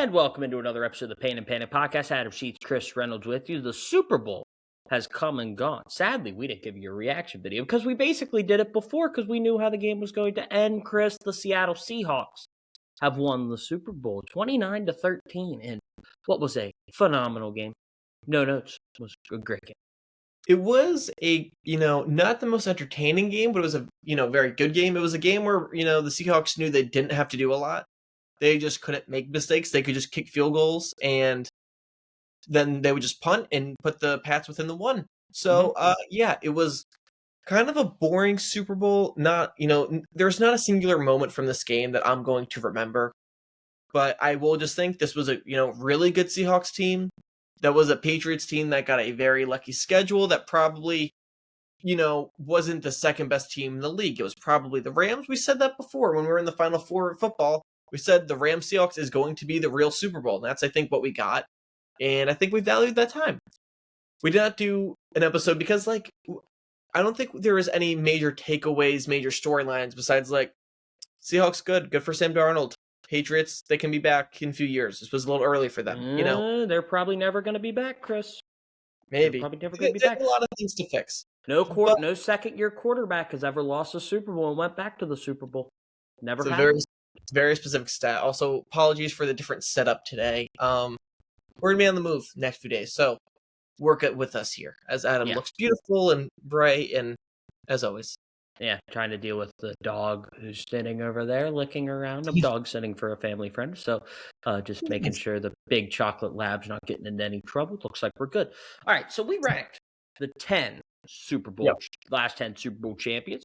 And welcome into another episode of the Pain and Panic Podcast. Adam Sheets, Chris Reynolds with you. The Super Bowl has come and gone. Sadly, we didn't give you a reaction video because we basically did it before because we knew how the game was going to end. Chris, the Seattle Seahawks have won the Super Bowl 29-13 in what was a phenomenal game. No notes. It was a great game. It was a, not the most entertaining game, but it was a, very good game. It was a game where, the Seahawks knew they didn't have to do a lot. They just couldn't make mistakes. They could just kick field goals, and then they would just punt and put the Pats within the one. So, it was kind of a boring Super Bowl. Not, there's not a singular moment from this game that I'm going to remember. But I will just think this was a, really good Seahawks team. That was a Patriots team that got a very lucky schedule that probably, wasn't the second best team in the league. It was probably the Rams. We said that before when we were in the Final Four of football. We said the Rams Seahawks is going to be the real Super Bowl. And that's, I think, what we got. And I think we valued that time. We did not do an episode because, I don't think there was any major takeaways, major storylines besides, Seahawks good for Sam Darnold. Patriots, they can be back in a few years. This was a little early for them, They're probably never going to be back, Chris. Maybe. They're probably never going to be back. A lot of things to fix. No second-year quarterback has ever lost a Super Bowl and went back to the Super Bowl. Never happened. Very specific stat. Also, apologies for the different setup today. We're going to be on the move next few days, so work it with us here as Adam looks beautiful and bright and as always. Yeah, trying to deal with the dog who's sitting over there licking around. A dog sitting for a family friend, so just making sure the big chocolate lab's not getting into any trouble. Looks like we're good. All right, so we ranked the 10 Super Bowl, last 10 Super Bowl champions.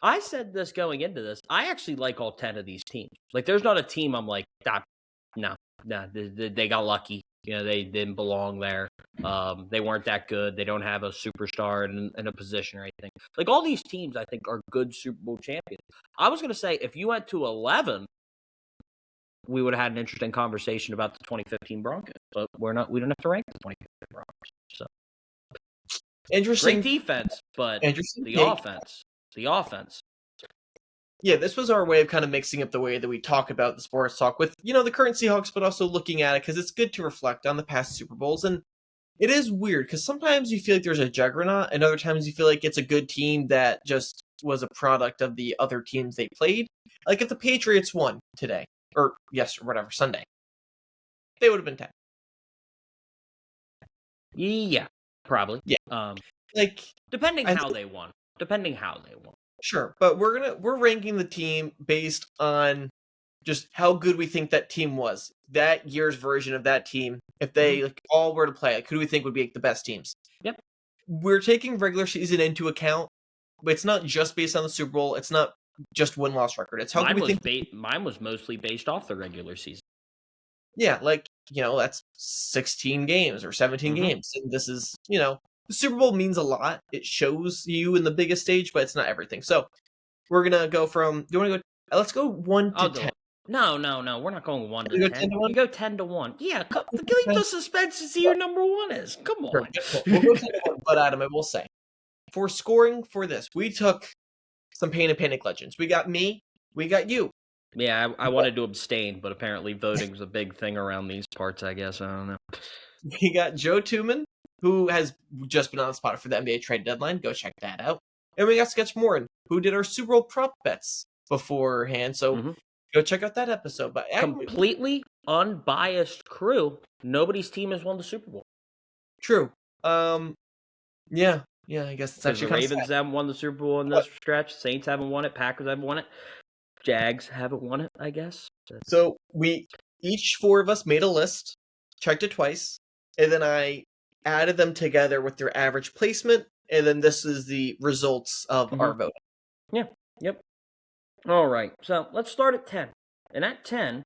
I said this going into this. I actually like all 10 of these teams. There's not a team I'm like, no, they got lucky. They didn't belong there. They weren't that good. They don't have a superstar in a position or anything. All these teams, I think, are good Super Bowl champions. I was going to say, if you went to 11, we would have had an interesting conversation about the 2015 Broncos. But we don't have to rank the 2015 Broncos. So interesting. Great defense, but the offense. Yeah, this was our way of kind of mixing up the way that we talk about the sports talk with, the current Seahawks, but also looking at it because it's good to reflect on the past Super Bowls. And it is weird because sometimes you feel like there's a juggernaut and other times you feel like it's a good team that just was a product of the other teams they played. Like if the Patriots won today or Sunday, they would have been 10. Yeah, probably. Yeah. Depending how they won. Sure, but we're ranking the team based on just how good we think that team was. That year's version of that team, if they all were to play, who do we think would be the best teams? Yep. We're taking regular season into account, but it's not just based on the Super Bowl. It's not just win-loss record. It's how mine we think. Mine was mostly based off the regular season. Yeah, that's 16 games or 17 games, and this is the Super Bowl means a lot. It shows you in the biggest stage, but it's not everything. So we're gonna go from. Do you want to go? Let's go 1 to 10. No. We're not going 1 to 10. You go 10 to 1. Yeah, leave the suspense to see who number 1 is. Come on. Sure. We'll go 10 to 1. But Adam, I will say, for scoring for this, we took some Pain and Panic legends. We got me. We got you. Yeah, I wanted to abstain, but apparently voting was a big thing around these parts. I guess I don't know. We got Joe Tuman, who has just been on the spot for the NBA trade deadline. Go check that out. And we got Sketch Morin, who did our Super Bowl prop bets beforehand. So go check out that episode. But completely unbiased crew. Nobody's team has won the Super Bowl. True. Yeah. I guess that's actually the Ravens haven't won the Super Bowl in this stretch. Saints haven't won it. Packers haven't won it. Jags haven't won it, I guess. So each 4 of us made a list, checked it twice, and then I added them together with their average placement, and then this is the results of our voting. Yeah, yep. All right, so let's start at 10. And at 10,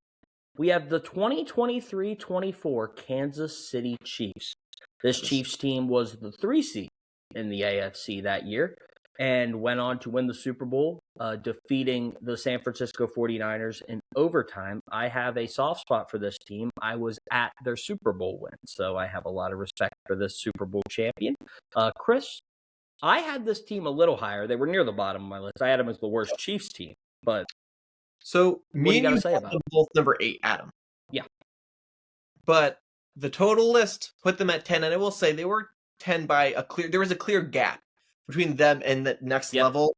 we have the 2023-24 Kansas City Chiefs. This Chiefs team was the 3 seed in the AFC that year and went on to win the Super Bowl, defeating the San Francisco 49ers in overtime. I have a soft spot for this team. I was at their Super Bowl win, so I have a lot of respect for this Super Bowl champion. Chris, I had this team a little higher. They were near the bottom of my list. I had them as the worst Chiefs team, but so what do you got to say about them both number 8, Adam. Yeah. but the total list put them at 10, and I will say they were 10 by there was a clear gap between them and the next Yep. level.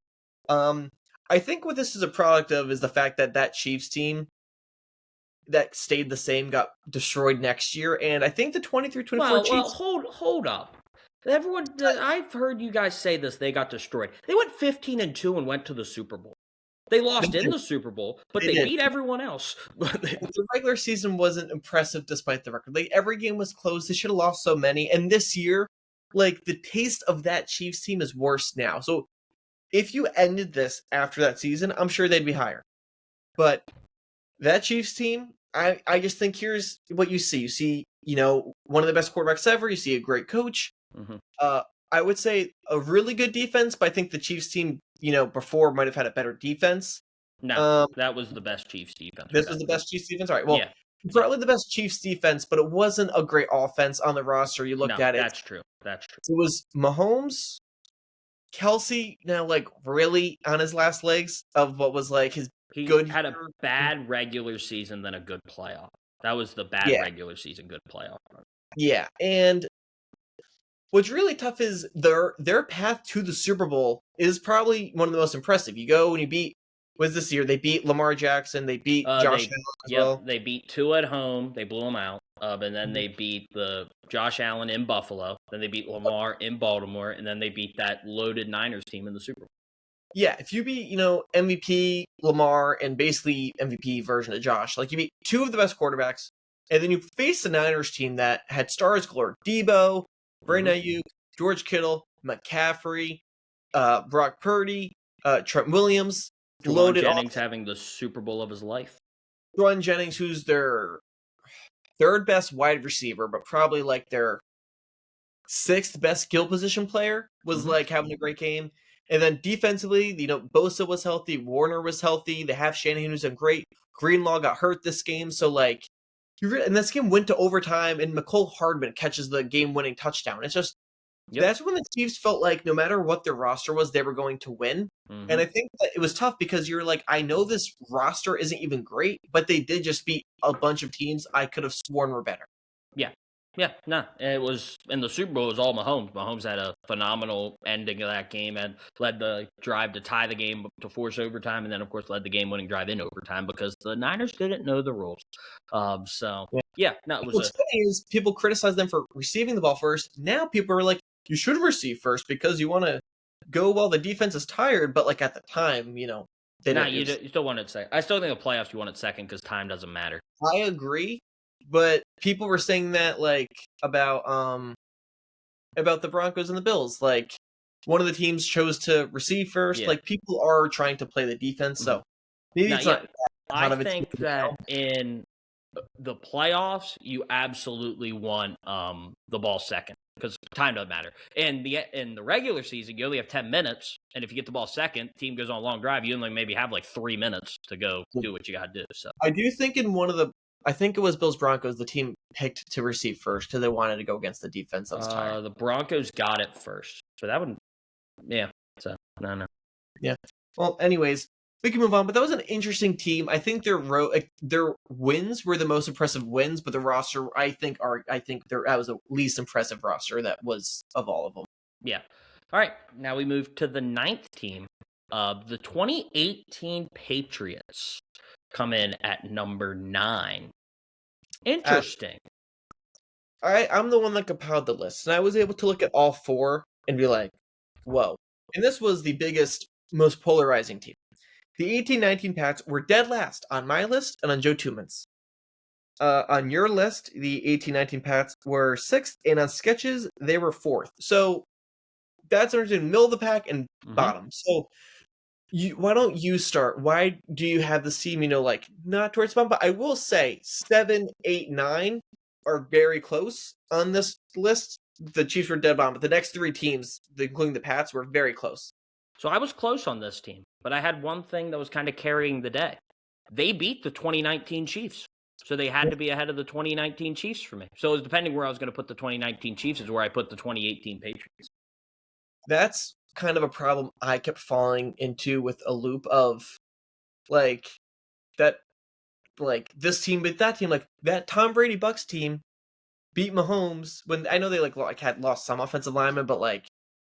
I think what this is a product of is the fact that that Chiefs team that stayed the same got destroyed next year, and I think the 23-24 Well, Chiefs. hold up. Everyone, I've heard you guys say this. They got destroyed. They went 15-2 and went to the Super Bowl. They lost in the Super Bowl, but they beat everyone else. The regular season wasn't impressive despite the record. Like, every game was close. They should have lost so many. And this year, like, the taste of that Chiefs team is worse now. So if you ended this after that season, I'm sure they'd be higher. But that Chiefs team, I just think here's what you see. You see, one of the best quarterbacks ever. You see a great coach. Mm-hmm. I would say a really good defense, but I think the Chiefs team, before might have had a better defense. No, that was the best Chiefs defense. This was the best Chiefs defense? All right, well, yeah. Probably the best Chiefs defense, but it wasn't a great offense on the roster. You looked at it. That's true. That's true. It was Mahomes, Kelsey, now like really on his last legs of what was like his good. He had a bad regular season, then a good playoff. That was the bad regular season, good playoff. Yeah, and what's really tough is their path to the Super Bowl is probably one of the most impressive. You go and you beat. Was this year they beat Lamar Jackson? They beat Josh Allen as well. They beat Tua at home. They blew them out. And then they beat the Josh Allen in Buffalo. Then they beat Lamar in Baltimore, and then they beat that loaded Niners team in the Super Bowl. Yeah, if you beat MVP Lamar and basically MVP version of Josh, like you beat two of the best quarterbacks, and then you face the Niners team that had stars galore: Debo, Brandon Ayuk, George Kittle, McCaffrey, Brock Purdy, Trent Williams. Jauan Jennings having the Super Bowl of his life. Jauan Jennings, who's their third best wide receiver, but probably like their sixth best skill position player, was like having a great game. And then defensively, Bosa was healthy, Warner was healthy. They have Shanahan, who's done great. Greenlaw got hurt this game, so like, and this game went to overtime, and McCole Hardman catches the game-winning touchdown. It's just. Yep. That's when the Chiefs felt like no matter what their roster was, they were going to win. And I think that it was tough because you're like, I know this roster isn't even great, but they did just beat a bunch of teams I could have sworn were better. Yeah, no, it was in the Super Bowl. It was all Mahomes. Mahomes had a phenomenal ending of that game and led the drive to tie the game to force overtime, and then of course led the game-winning drive in overtime because the Niners didn't know the rules. It was. What's funny is people criticize them for receiving the ball first. Now people are like, you should receive first because you want to go while the defense is tired. But like at the time, you still want it second. I still think the playoffs you want it second because time doesn't matter. I agree. But people were saying that like about the Broncos and the Bills. Like one of the teams chose to receive first. Yeah. Like people are trying to play the defense. So maybe it's not. I think that in the playoffs, you absolutely want the ball second because time doesn't matter. And in the regular season, you only have 10 minutes, and if you get the ball second, team goes on a long drive, you only maybe have like 3 minutes to go do what you got to do. So I do think I think it was Bills Broncos. The team picked to receive first because they wanted to go against the defense that was tired. The Broncos got it first, so that would, So no. Yeah. Well, anyways, we can move on. But that was an interesting team. I think their wins were the most impressive wins, but the roster that was the least impressive roster that was of all of them. Yeah. All right. Now we move to the 9th team. The 2018 Patriots come in at number 9. Interesting. All right, I'm the one that compiled the list, and I was able to look at all 4 and be like, whoa. And this was the biggest, most polarizing team. The 18-19 Pats were dead last on my list and on Joe Tuman's. On your list, the 18-19 Pats were 6th, and on Sketches, they were 4th. So that's in middle of the pack and bottom. So why don't you start? Why do you have the team, not towards bottom? But I will say 7, 8, 9 are very close on this list. The Chiefs were dead bottom, but the next 3 teams, including the Pats, were very close. So I was close on this team, but I had one thing that was kind of carrying the day. They beat the 2019 Chiefs, so they had to be ahead of the 2019 Chiefs for me. So it was depending where I was going to put the 2019 Chiefs is where I put the 2018 Patriots. That's kind of a problem I kept falling into with a loop of, like, that, like this team beat that team. Like that Tom Brady Bucks team beat Mahomes when I know they like had lost some offensive linemen, but like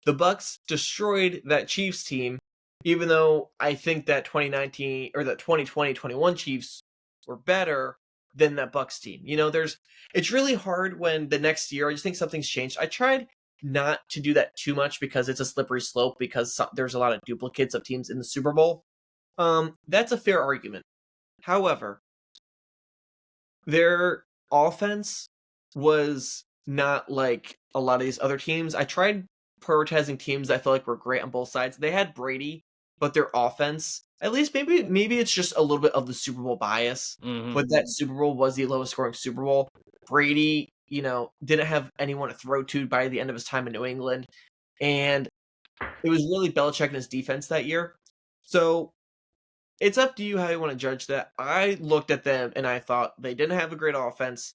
the Bucks destroyed that Chiefs team. Even though I think that 2019 or that 2020-21 Chiefs were better than that Bucks team. You know, it's really hard when the next year I just think something's changed. I tried not to do that too much because it's a slippery slope because there's a lot of duplicates of teams in the Super Bowl. That's a fair argument. However, their offense was not like a lot of these other teams. I tried prioritizing teams I felt like were great on both sides. They had Brady, but their offense, at least maybe it's just a little bit of the Super Bowl bias. Mhm. But that Super Bowl was the lowest scoring Super Bowl. Brady, didn't have anyone to throw to by the end of his time in New England. And it was really Belichick and his defense that year. So it's up to you how you want to judge that. I looked at them and I thought they didn't have a great offense,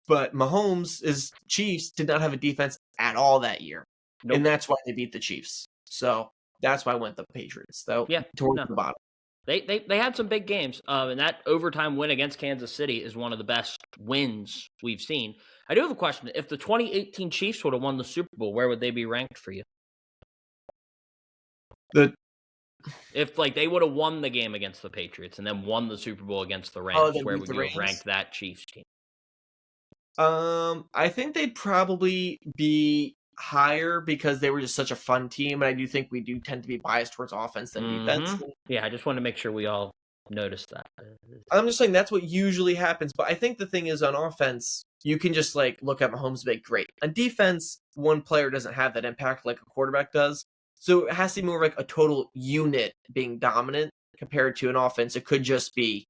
but Mahomes' Chiefs did not have a defense at all that year. Nope. And that's why they beat the Chiefs. So that's why I went the Patriots, though. Yeah, towards the bottom. They had some big games, and that overtime win against Kansas City is one of the best wins we've seen. I do have a question. If the 2018 Chiefs would have won the Super Bowl, where would they be ranked for you? If they would have won the game against the Patriots and then won the Super Bowl against the Rams, where would you have ranked that Chiefs team? I think they'd probably be higher because they were just such a fun team, and I do think we do tend to be biased towards offense than defense. Yeah, I just want to make sure we all notice that. I'm just saying that's what usually happens, but I think the thing is on offense, you can just look at Mahomes and be great. On defense, one player doesn't have that impact like a quarterback does. So it has to be more like a total unit being dominant compared to an offense. It could just be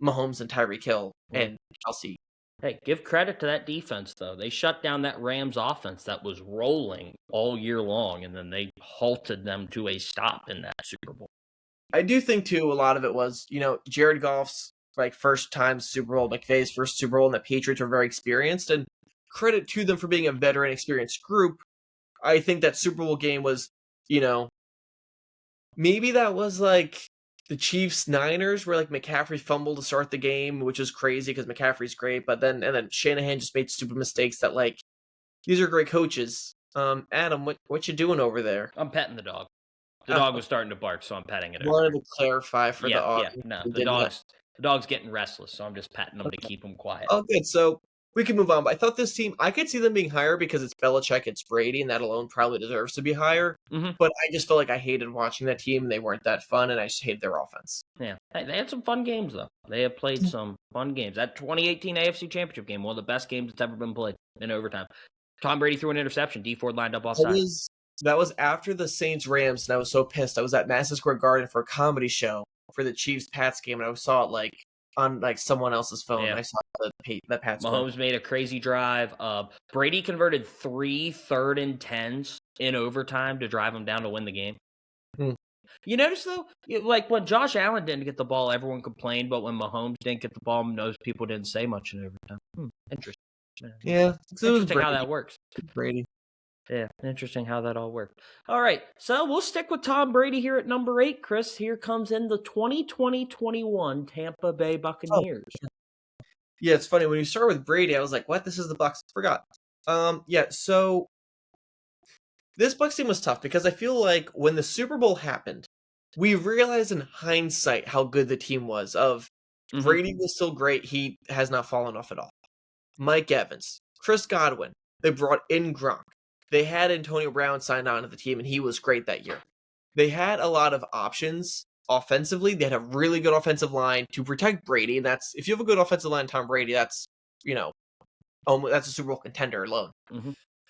Mahomes and Tyreek Hill and Kelsey. Hey, give credit to that defense, though. They shut down that Rams offense that was rolling all year long, and then they halted them to a stop in that Super Bowl. I do think, too, a lot of it was, Jared Goff's first time Super Bowl, McVay's first Super Bowl, and the Patriots were very experienced. And credit to them for being a veteran, experienced group. I think that Super Bowl game was, maybe that was the Chiefs-Niners where McCaffrey fumbled to start the game, which is crazy because McCaffrey's great, but then Shanahan just made stupid mistakes that these are great coaches. Adam, what you doing over there? I'm petting the dog. The dog was starting to bark, so I'm petting it. I wanted to clarify for the audience. Yeah, no, the dog's getting restless, so I'm just petting him to keep him quiet. Oh, good. So we can move on. But I thought this team, I could see them being higher because it's Belichick, it's Brady, and that alone probably deserves to be higher. Mm-hmm. But I just felt like I hated watching that team. They weren't that fun, and I just hated their offense. Yeah, they had some fun games, though. They have played some fun games. That 2018 AFC Championship game, one of the best games that's ever been played in overtime. Tom Brady threw an interception. Dee Ford lined up offside. That was after the Saints-Rams, and I was so pissed. I was at Madison Square Garden for a comedy show for the Chiefs-Pats game, and I saw it on someone else's phone. Yeah. I saw the Pats. Mahomes made a crazy drive. Brady converted 3 3rd and 10s in overtime to drive them down to win the game. You notice, though, when Josh Allen didn't get the ball, everyone complained, but when Mahomes didn't get the ball, most people didn't say much in overtime. Interesting. Yeah. Interesting how that works. Brady. Yeah, interesting how that all worked. All right, so we'll stick with Tom Brady here at number 8, Chris. Here comes in the 2020-21 Tampa Bay Buccaneers. Yeah, it's funny. When you start with Brady, I was like, what? This is the Bucs. Forgot. Yeah, so this Bucs team was tough because I feel like when the Super Bowl happened, we realized in hindsight how good the team was. Brady was still great. He has not fallen off at all. Mike Evans, Chris Godwin. They brought in Gronk. They had Antonio Brown signed on to the team, and he was great that year. They had a lot of options offensively. They had a really good offensive line to protect Brady, and that's if you have a good offensive line, Tom Brady, that's that's a Super Bowl contender alone.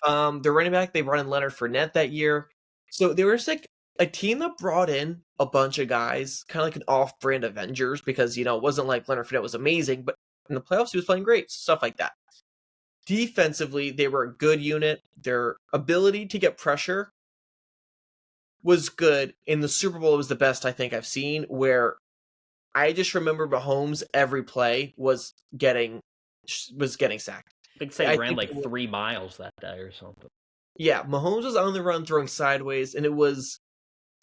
The running back, they brought in Leonard Fournette that year, so they were just a team that brought in a bunch of guys, kind of like an off-brand Avengers, because it wasn't like Leonard Fournette was amazing, but in the playoffs he was playing great, stuff like that. Defensively, they were a good unit. Their ability to get pressure was good. In the Super Bowl, it was the best I think I've seen, where I just remember Mahomes every play was getting sacked. I think they ran 3 miles that day or something. Yeah, Mahomes was on the run throwing sideways, and it was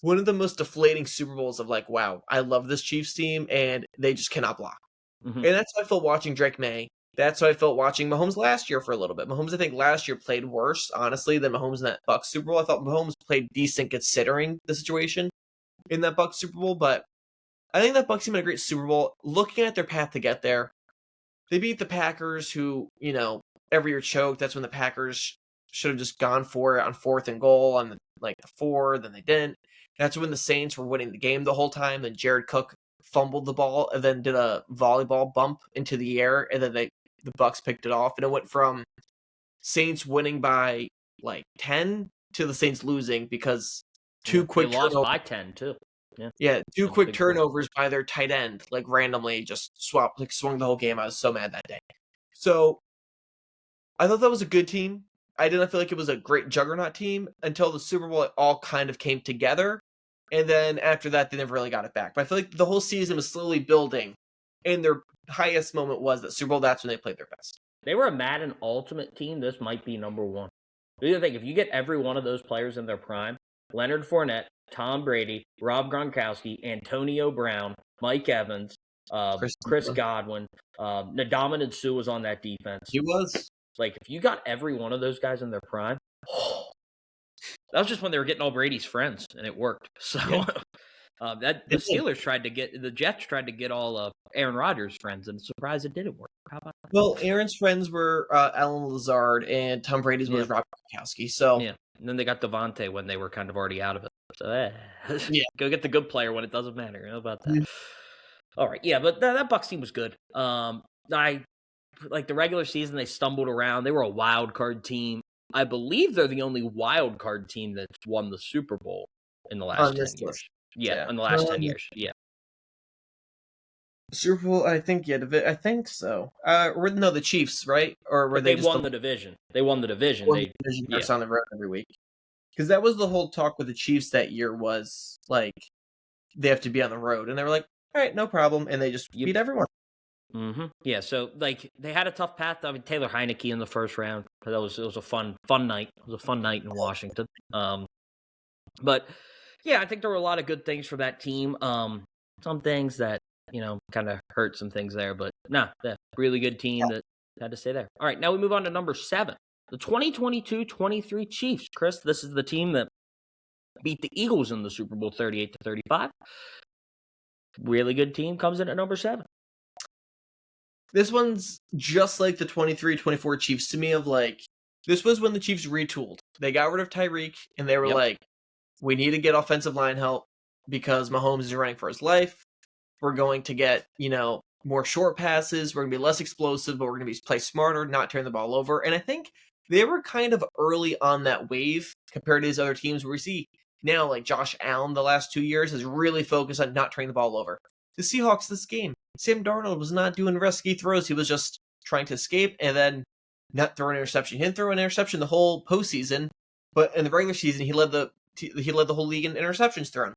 one of the most deflating Super Bowls of wow, I love this Chiefs team, and they just cannot block. Mhm. And that's how I felt watching Drake May. That's how I felt watching Mahomes last year for a little bit. Mahomes, I think last year played worse, honestly, than Mahomes in that Bucks Super Bowl. I thought Mahomes played decent considering the situation in that Bucks Super Bowl, but I think that Bucks team had a great Super Bowl. Looking at their path to get there, they beat the Packers, who, every year choke. That's when the Packers should have just gone for it on 4th and goal on the 4, then they didn't. That's when the Saints were winning the game the whole time, and Jared Cook fumbled the ball and then did a volleyball bump into the air, and then the Bucks picked it off, and it went from Saints winning by 10 to the Saints losing because two They quick lost turnovers. by 10 too. Yeah, two A quick big score. turnovers by their tight end, randomly just swung the whole game. I was so mad that day. So I thought that was a good team. I didn't feel like it was a great juggernaut team until the Super Bowl. It all kind of came together, and then after that, they never really got it back. But I feel like the whole season was slowly building, and their highest moment was that Super Bowl. That's when they played their best. They were a Madden Ultimate team. This might be number one. You think if you get every one of those players in their prime, Leonard Fournette, Tom Brady, Rob Gronkowski, Antonio Brown, Mike Evans, Chris Godwin, Ndamukong Suh was on that defense. He was. If you got every one of those guys in their prime, that was just when they were getting all Brady's friends, and it worked. So the Jets tried to get all Aaron Rodgers' friends, and surprised it didn't work. How about that? Well, Aaron's friends were Alan Lazard, and Tom Brady's was Rob Gronkowski. So yeah, and then they got Devontae when they were kind of already out of it. So yeah, go get the good player when it doesn't matter. How about that? All right, yeah, but that Bucs team was good. The regular season, they stumbled around. They were a wild card team. I believe they're the only wild card team that's won the Super Bowl in the last 10 years. Yeah, in the last 10 years. Yeah. Super Bowl, I think, I think so. No, the Chiefs, right? Or were they won the division? They won the division. On the road every week. Because that was the whole talk with the Chiefs that year was, they have to be on the road. And they were like, all right, no problem. And they just beat everyone. Mm-hmm. Yeah, so they had a tough path. I mean, Taylor Heineke in the first round. It was a fun night. It was a fun night in Washington. But yeah, I think there were a lot of good things for that team. Some things that kind of hurt some things there, but really good team that had to stay there. All right, now we move on to number 7, the 2022-23 Chiefs. Chris, this is the team that beat the Eagles in the Super Bowl 38-35. Really good team comes in at number 7. This one's just like the 23-24 Chiefs to me this was when the Chiefs retooled. They got rid of Tyreek, and they were we need to get offensive line help because Mahomes is running for his life. We're going to get, more short passes. We're going to be less explosive, but we're going to play smarter, not turn the ball over. And I think they were kind of early on that wave compared to these other teams where we see now, Josh Allen the last 2 years has really focused on not turning the ball over. The Seahawks this game, Sam Darnold was not doing risky throws. He was just trying to escape and then not throw an interception. He didn't throw an interception the whole postseason, but in the regular season, he led the whole league in interceptions thrown.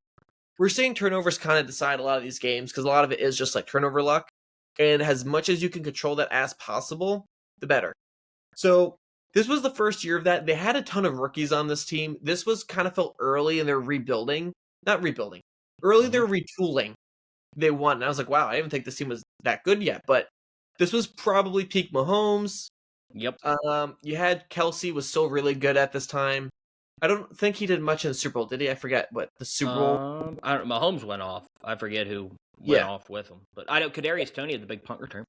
We're seeing turnovers kind of decide a lot of these games because a lot of it is just turnover luck. And as much as you can control that as possible, the better. So this was the first year of that. They had a ton of rookies on this team. This was kind of felt early in their rebuilding. Not rebuilding. Early they're retooling. They won. And I was like, wow, I didn't think this team was that good yet. But this was probably peak Mahomes. Yep. You had Kelsey was still really good at this time. I don't think he did much in the Super Bowl, did he? I forget what the Super Bowl. I don't. Mahomes went off. I forget who went off with him, but I know Kadarius Toney had the big punt return.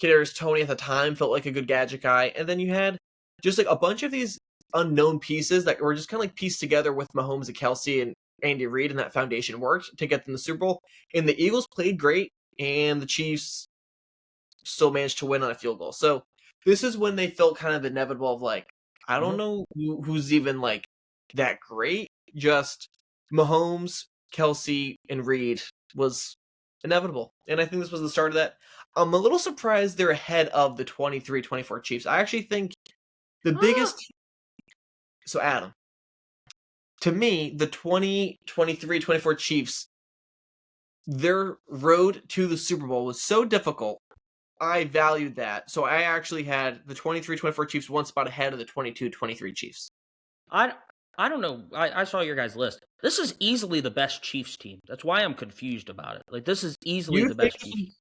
Kadarius Toney at the time felt like a good gadget guy, and then you had just a bunch of these unknown pieces that were just kind of pieced together with Mahomes and Kelsey and Andy Reid, and that foundation worked to get them the Super Bowl. And the Eagles played great, and the Chiefs still managed to win on a field goal. So this is when they felt kind of inevitable of I don't know who's even that great. Just Mahomes, Kelsey, and Reid was inevitable. And I think this was the start of that. I'm a little surprised they're ahead of the 23-24 Chiefs. I actually think the biggest... So, Adam, to me, the 23-24 Chiefs, their road to the Super Bowl was so difficult. I valued that. So I actually had the 23-24 Chiefs one spot ahead of the 22-23 Chiefs. I don't know. I saw your guys' list. This is easily the best Chiefs team. That's why I'm confused about it. This is easily the best Chiefs.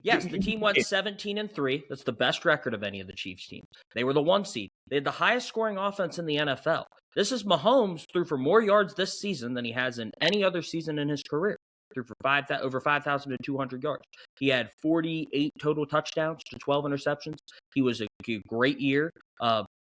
Yes, the team went 17-3. That's the best record of any of the Chiefs teams. They were the 1 seed. They had the highest scoring offense in the NFL. This is Mahomes threw for more yards this season than he has in any other season in his career. Threw for over 5,200 yards. He had 48 total touchdowns to 12 interceptions. He was a great year.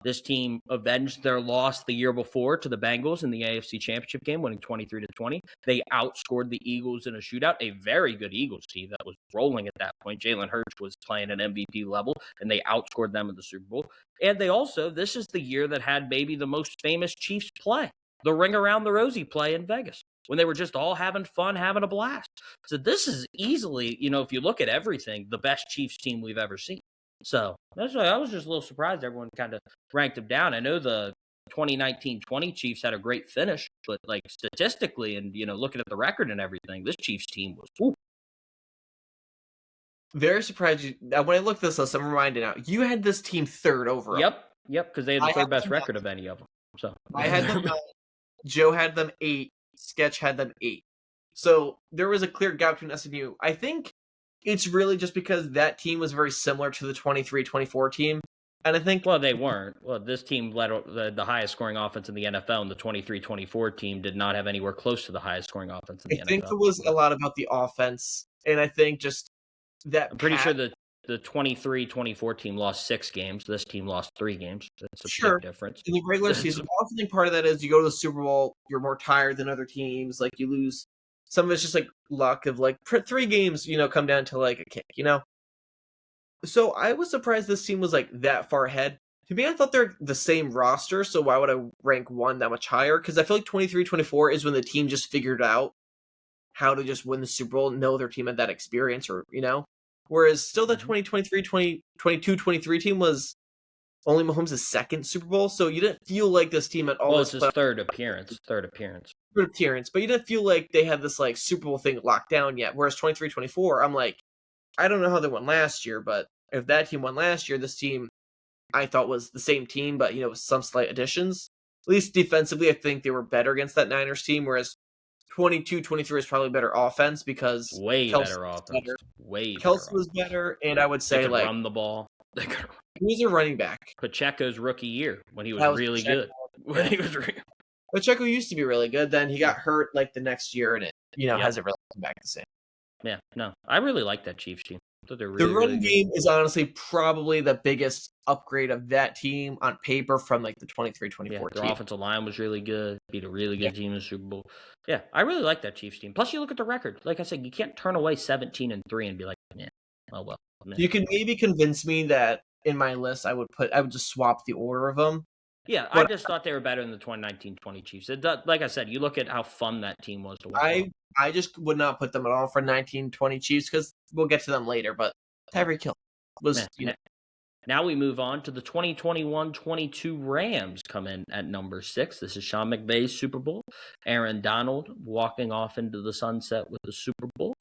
This team avenged their loss the year before to the Bengals in the AFC Championship game, winning 23-20. They outscored the Eagles in a shootout, a very good Eagles team that was rolling at that point. Jalen Hurts was playing at MVP level, and they outscored them in the Super Bowl. And they also, this is the year that had maybe the most famous Chiefs play, the Ring Around the Rosie play in Vegas, when they were just all having fun, having a blast. So this is easily, if you look at everything, the best Chiefs team we've ever seen. So that's why I was just a little surprised everyone kind of ranked them down. I know the 2019-20 Chiefs had a great finish, but like statistically and, looking at the record and everything, this Chiefs team was very surprised. When I looked at this list, I'm reminded now, you had this team third overall. Yep, because they had the third best record of any of them. So I had them 9, Joe had them 8, Sketch had them 8. So there was a clear gap between us and you. I think it's really just because that team was very similar to the 23-24 team. And I think... Well, they weren't. Well, this team led the highest scoring offense in the NFL, and the 23-24 team did not have anywhere close to the highest scoring offense in the NFL. I think it was a lot about the offense, and I think just that... I'm pretty sure the 23-24 team lost 6 games. This team lost 3 games. That's a big difference. In the regular season, I also think part of that is you go to the Super Bowl, you're more tired than other teams, like you lose... Some of it's just like luck of like 3 games, come down to like a kick, So I was surprised this team was like that far ahead. To me, I thought they're the same roster, so why would I rank one that much higher? Because I feel like 23-24 is when the team just figured out how to just win the Super Bowl, know their team had that experience, or, Whereas still the 2023 team was only Mahomes' second Super Bowl, so you didn't feel like this team at all. Well, it's his third appearance. But you didn't feel like they had this like Super Bowl thing locked down yet. Whereas 23-24, I'm like, I don't know how they won last year, but if that team won last year, this team I thought was the same team, but with some slight additions. At least defensively, I think they were better against that Niners team, whereas 22-23 is probably better offense because way Kelce better offense. Kelce was better, and I would say like run the ball. Who's a running back? Pacheco's rookie year when he was really good. Pacheco used to be really good. Then he got hurt like the next year, and it hasn't really come back the same. Yeah, no, I really like that Chiefs team. The run game is honestly probably the biggest upgrade of that team on paper from like the 23-24 team. Their offensive line was really good. Beat a really good team in the Super Bowl. Yeah, I really like that Chiefs team. Plus, you look at the record. Like I said, you can't turn away 17-3 and be like, oh well. Man. You can maybe convince me that in my list I would just swap the order of them. Yeah, I just thought they were better than the 2019-20 Chiefs. Like I said, you look at how fun that team was to watch. I just would not put them at all for 19-20 Chiefs because we'll get to them later. But Tyreek Hill was, Now we move on to the 2021-22 Rams come in at number 6. This is Sean McVay's Super Bowl. Aaron Donald walking off into the sunset with the Super Bowl.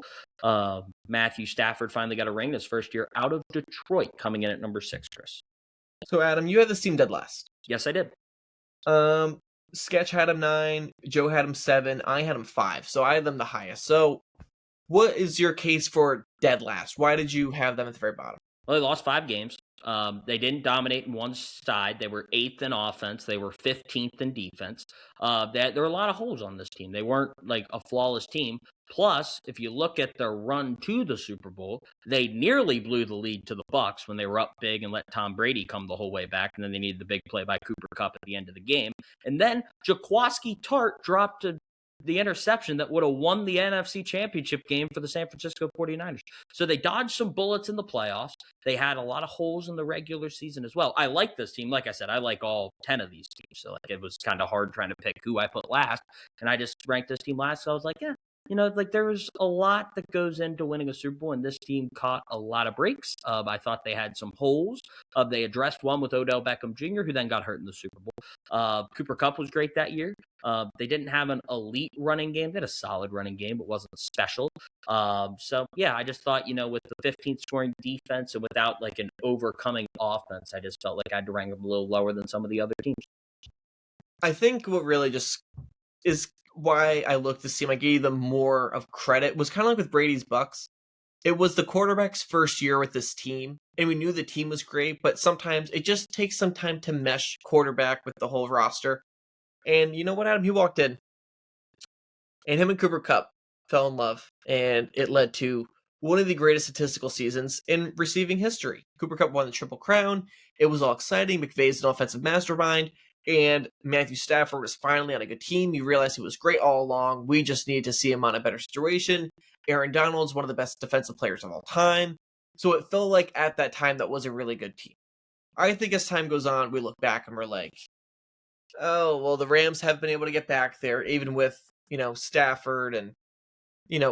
Matthew Stafford finally got a ring his first year out of Detroit, coming in at number 6, Chris. So, Adam, you had this team dead last. Yes, I did. Sketch had him 9. Joe had him 7. I had him 5. So I had them the highest. So what is your case for dead last? Why did you have them at the very bottom? Well, they lost 5 games. They didn't dominate in one side. They were 8th in offense. They were 15th in defense. There were a lot of holes on this team. They weren't like a flawless team. Plus, if you look at their run to the Super Bowl, they nearly blew the lead to the Bucs when they were up big and let Tom Brady come the whole way back. And then they needed the big play by Cooper Kupp at the end of the game. And then Jaquiski Tartt dropped the interception that would have won the NFC Championship game for the San Francisco 49ers. So they dodged some bullets in the playoffs. They had a lot of holes in the regular season as well. I like this team. Like I said, I like all 10 of these teams. So it was kind of hard trying to pick who I put last. And I just ranked this team last. So I was like, yeah. There was a lot that goes into winning a Super Bowl, and this team caught a lot of breaks. I thought they had some holes. They addressed one with Odell Beckham Jr., who then got hurt in the Super Bowl. Cooper Kupp was great that year. They didn't have an elite running game. They had a solid running game, but wasn't special. I just thought, with the 15th scoring defense and without like an overcoming offense, I just felt like I had to rank them a little lower than some of the other teams. I think what really just is why I looked this team, I gave them more of credit, was kind of like with Brady's Bucks. it was the quarterback's first year with this team, and we knew the team was great, but sometimes it just takes some time to mesh quarterback with the whole roster. And you know what, Adam? He walked in, and him and Cooper Kupp fell in love, and it led to one of the greatest statistical seasons in receiving history. Cooper Kupp won the Triple Crown. It was all exciting. McVay's an offensive mastermind, and Matthew Stafford was finally on a good team. You realize he was great all along. We just needed to see him on a better situation. Aaron Donald's one of the best defensive players of all time. So it felt like at that time that was a really good team. I think as time goes on, we look back and we're like, oh, well, the Rams have been able to get back there, even with, Stafford and,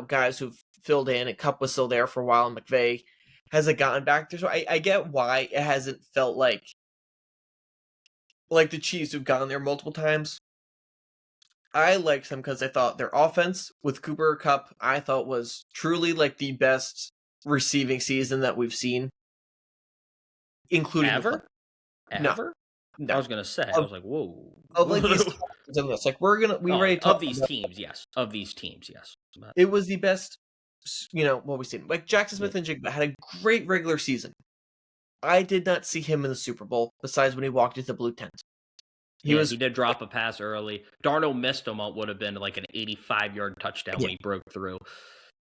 guys who've filled in, and Kupp was still there for a while, and McVay hasn't gotten back there. So I get why it hasn't felt like the Chiefs who've gone there multiple times. I liked them because I thought their offense with Cooper Kupp, I thought was truly like the best receiving season that we've seen, including Ever? No. Ever? I was gonna say. I was like, whoa. Of like these teams, like we already talked of these teams, yes. Of these teams, yes. But it was the best. What we seen. Like Jackson Smith and Jigba had a great regular season. I did not see him in the Super Bowl, besides when he walked into the blue tent. He did drop a pass early. Darnold missed him. It would have been like an 85-yard touchdown when he broke through.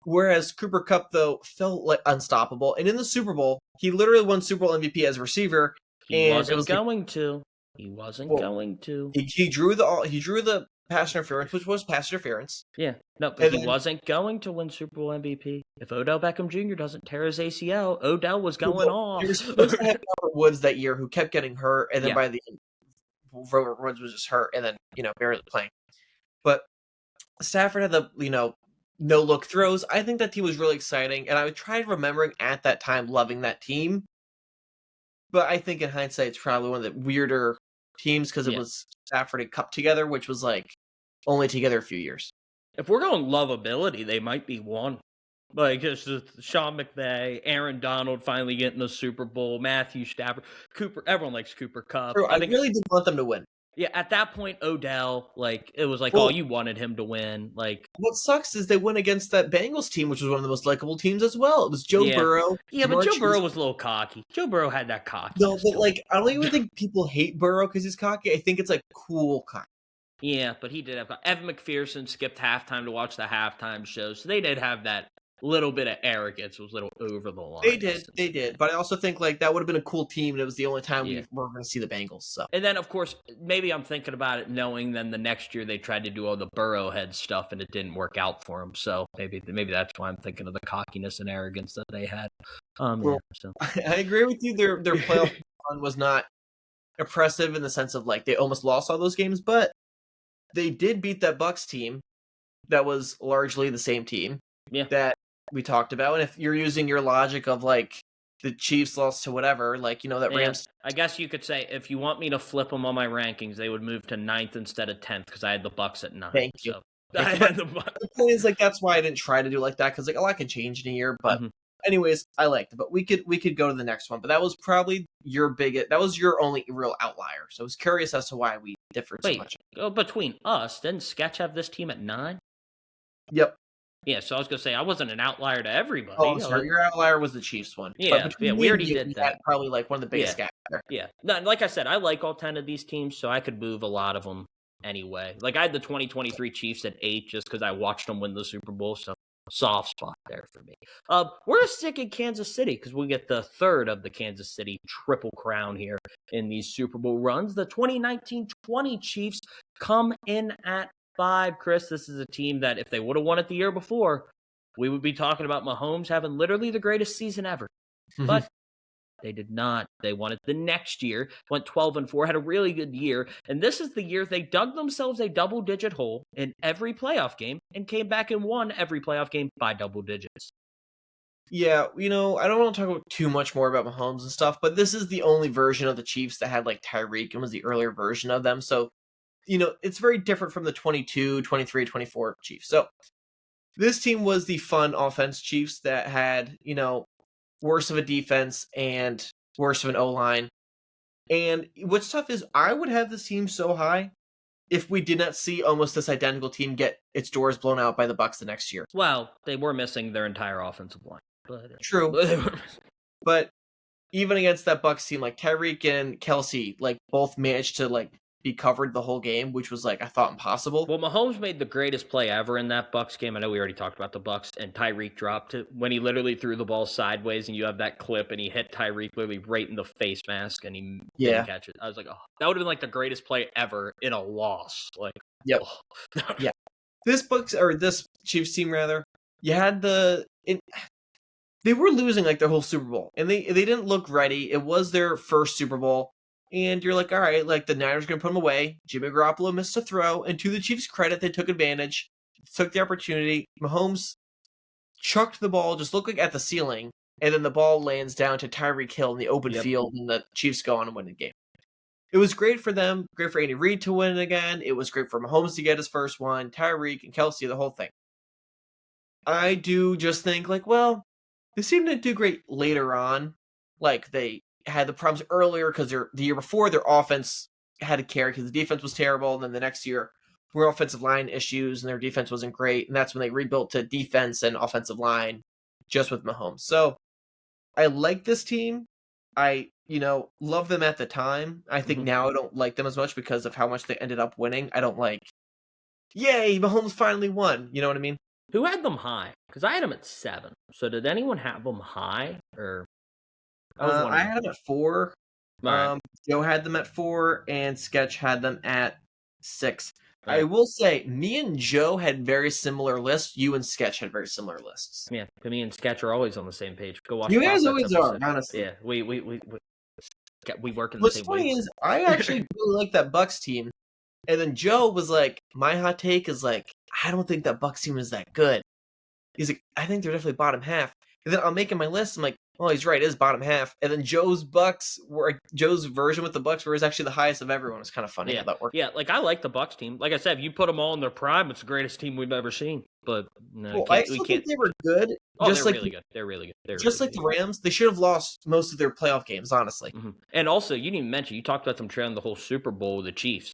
Whereas Cooper Kupp, though, felt like unstoppable. And in the Super Bowl, he literally won Super Bowl MVP as a receiver. He wasn't going to. He drew the pass interference, which was pass interference. Yeah. No, but he wasn't going to win Super Bowl MVP. If Odell Beckham Jr. doesn't tear his ACL, Odell was going off. He was supposed to have Robert Woods that year, who kept getting hurt, and then by the end, Robert Woods was just hurt, and then, barely playing. But Stafford had the, no-look throws. I think that team was really exciting, and I tried remembering at that time loving that team. But I think in hindsight, it's probably one of the weirder teams because it was Stafford and Kupp together, which was like only together a few years. If we're going lovability, they might be one. Like, it's just Sean McVay, Aaron Donald finally getting the Super Bowl, Matthew Stafford, Cooper. Everyone likes Cooper Kupp. True, I really did want them to win. Yeah, at that point, Odell, it was like, you wanted him to win. Like, what sucks is they went against that Bengals team, which was one of the most likable teams as well. It was Joe Burrow. Yeah, but Joe Burrow was a little cocky. Joe Burrow had that cocky. No, but I don't even think people hate Burrow because he's cocky. I think it's cool cocky. Yeah, but he did have Evan McPherson skipped halftime to watch the halftime show, so they did have that little bit of arrogance. It was a little over the line. They did. But I also think that would have been a cool team, and it was the only time we were going to see the Bengals. So. And then, of course, maybe I'm thinking about it knowing then the next year they tried to do all the Burrowhead stuff, and it didn't work out for them. So maybe that's why I'm thinking of the cockiness and arrogance that they had. I agree with you. Their playoff run was not impressive in the sense of they almost lost all those games, but they did beat that Bucs team that was largely the same team that we talked about. And if you're using your logic of the Chiefs lost to whatever, that Rams. I guess you could say if you want me to flip them on my rankings, they would move to 9th instead of 10th because I had the Bucs at 9. Thank you. So. The point is that's why I didn't try to do that because a lot can change in a year. But anyways, I liked it. But we could go to the next one. But that was probably that was your only real outlier. So I was curious as to why we differed so much. Between us, didn't Sketch have this team at 9? Yep. Yeah, so I was going to say, I wasn't an outlier to everybody. Oh, sorry, your outlier was the Chiefs one. Yeah, we already did that. Probably one of the biggest gaps there. Yeah, no, like I said, I like all 10 of these teams, so I could move a lot of them anyway. I had the 2023 Chiefs at 8 just because I watched them win the Super Bowl, so soft spot there for me. We're going to stick in Kansas City because we get the third of the Kansas City Triple Crown here in these Super Bowl runs. The 2019-20 Chiefs come in at 5. Chris, this is a team that if they would have won it the year before, we would be talking about Mahomes having literally the greatest season ever. But they did not. They won it the next year, went 12-4, had a really good year. And this is the year they dug themselves a double-digit hole in every playoff game and came back and won every playoff game by double digits. Yeah, I don't want to talk too much more about Mahomes and stuff, but this is the only version of the Chiefs that had Tyreek and was the earlier version of them. So, it's very different from the 22, 23, 24 Chiefs. So this team was the fun offense Chiefs that had, worse of a defense and worse of an O-line. And what's tough is I would have this team so high if we did not see almost this identical team get its doors blown out by the Bucs the next year. Well, they were missing their entire offensive line. But True. But even against that Bucks team, like Tyreek and Kelsey, like both managed to like be covered the whole game, which was like I thought impossible. well, Mahomes made the greatest play ever in that Bucks game. I know we already talked about the Bucks, and Tyreek dropped it when he literally threw the ball sideways, and you have that clip, and he hit Tyreek literally right in the face mask, and he didn't catch it. I was like, oh, that would have been like the greatest play ever in a loss. Like, Yep. oh. Yeah. This Chiefs team rather, you had they were losing like their whole Super Bowl, and they didn't look ready. It was their first Super Bowl, and you're like, all right, like the Niners are gonna put them away. Jimmy Garoppolo missed a throw, and to the Chiefs' credit, they took advantage, took the opportunity. Mahomes chucked the ball, just looked like at the ceiling, and then the ball lands down to Tyreek Hill in the open field, and the Chiefs go on and win the game. It was great for them, great for Andy Reid to win again. It was great for Mahomes to get his first one, Tyreek and Kelsey, the whole thing. I do just think, like, well, they seemed to do great later on. Like, they had the problems earlier because the year before, their offense had to carry because the defense was terrible. And then the next year, were offensive line issues and their defense wasn't great. And that's when they rebuilt to defense and offensive line just with Mahomes. So I like this team. I, love them at the time. I think now I don't like them as much because of how much they ended up winning. I don't like, yay, Mahomes finally won. You know what I mean? Who had them high? Because I had them at 7. So did anyone have them high? Or I had them at 4. Right. Joe had them at 4, and Sketch had them at 6. Right. I will say, me and Joe had very similar lists. You and Sketch had very similar lists. Yeah, me and Sketch are always on the same page. Go watch. You guys always are, honestly. Yeah, we work in the What's same funny ways. is I actually really like that Bucks team, and then Joe was like, my hot take is like, I don't think that Bucks team is that good. He's like, I think they're definitely bottom half. And then I'm making my list. I'm like, well, he's right. It is bottom half. And then Joe's version with the Bucks was actually the highest of everyone. It's kind of funny how that worked. Yeah, like I like the Bucks team. Like I said, if you put them all in their prime, it's the greatest team we've ever seen. But no, I still think they were good. Oh, they're really good. They're really good. Just like the Rams, they should have lost most of their playoff games, honestly. Mm-hmm. And also, you didn't even mention, you talked about them trailing the whole Super Bowl with the Chiefs.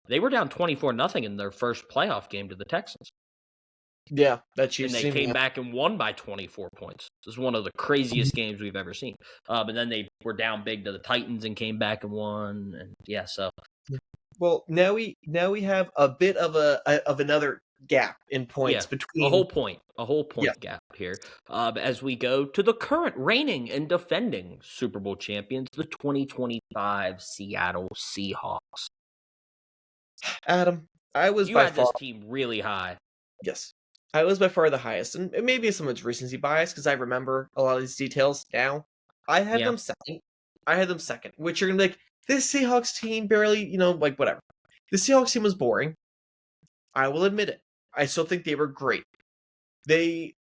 They were down 24-0 in their first playoff game to the Texans. Yeah, that Chiefs and they came back and won by 24 points. This is one of the craziest games we've ever seen. And then they were down big to the Titans and came back and won. And yeah, so. Well, now we have a bit of another gap in points between a whole point gap here. As we go to the current reigning and defending Super Bowl champions, the 2025 Seattle Seahawks. Adam, you had this team really high. Yes. I was by far the highest, and maybe some of it's recency bias because I remember a lot of these details now. I had them second. Which you're gonna be like, this Seahawks team barely, like whatever. The Seahawks team was boring. I will admit it. I still think they were great.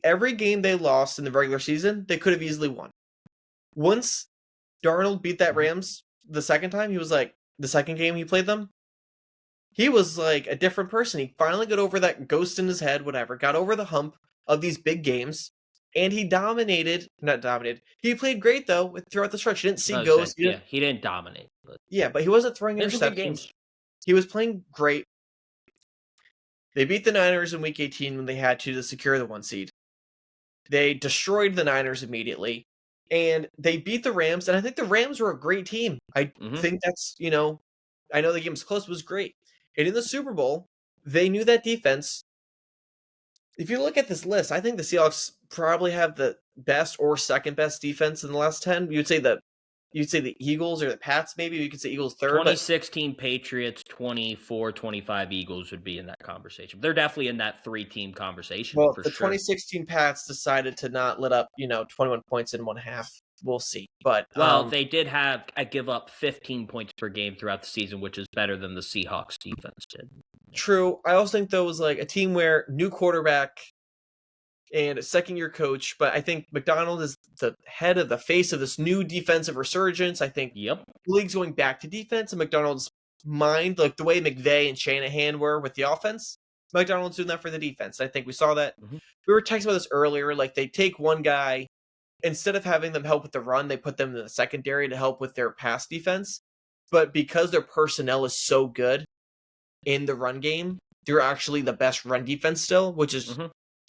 Every game they lost in the regular season, they could have easily won. Once Darnold beat that Rams the second time, he was like, the second game he played them, he was like a different person. He finally got over that ghost in his head, whatever, got over the hump of these big games, and he not dominated. He played great, though, throughout the stretch. He didn't see ghosts. He didn't dominate. But he wasn't throwing interceptions. He was playing great. They beat the Niners in Week 18 when they had to secure the 1 seed. They destroyed the Niners immediately, and they beat the Rams, and I think the Rams were a great team. I think that's, I know the game was close, but it was great. And in the Super Bowl, they knew that defense. If you look at this list, I think the Seahawks probably have the best or second best defense in the last 10. You'd say the Eagles or the Pats, maybe. You could say Eagles third. 2016 Patriots, 24-25 Eagles would be in that conversation. They're definitely in that 3-team conversation. Well, for the 2016 Pats decided to not let up, 21 points in 1/2. We'll see. But they did have give up 15 points per game throughout the season, which is better than the Seahawks defense did. True. I also think, though, it was like a team where new quarterback and a second-year coach, but I think McDonald is the head of the face of this new defensive resurgence. I think the league's going back to defense, and McDonald's mind, like the way McVay and Shanahan were with the offense, McDonald's doing that for the defense. I think we saw that. We were texting about this earlier. Like, they take one guy, instead of having them help with the run, they put them in the secondary to help with their pass defense. But because their personnel is so good in the run game, they're actually the best run defense still, which is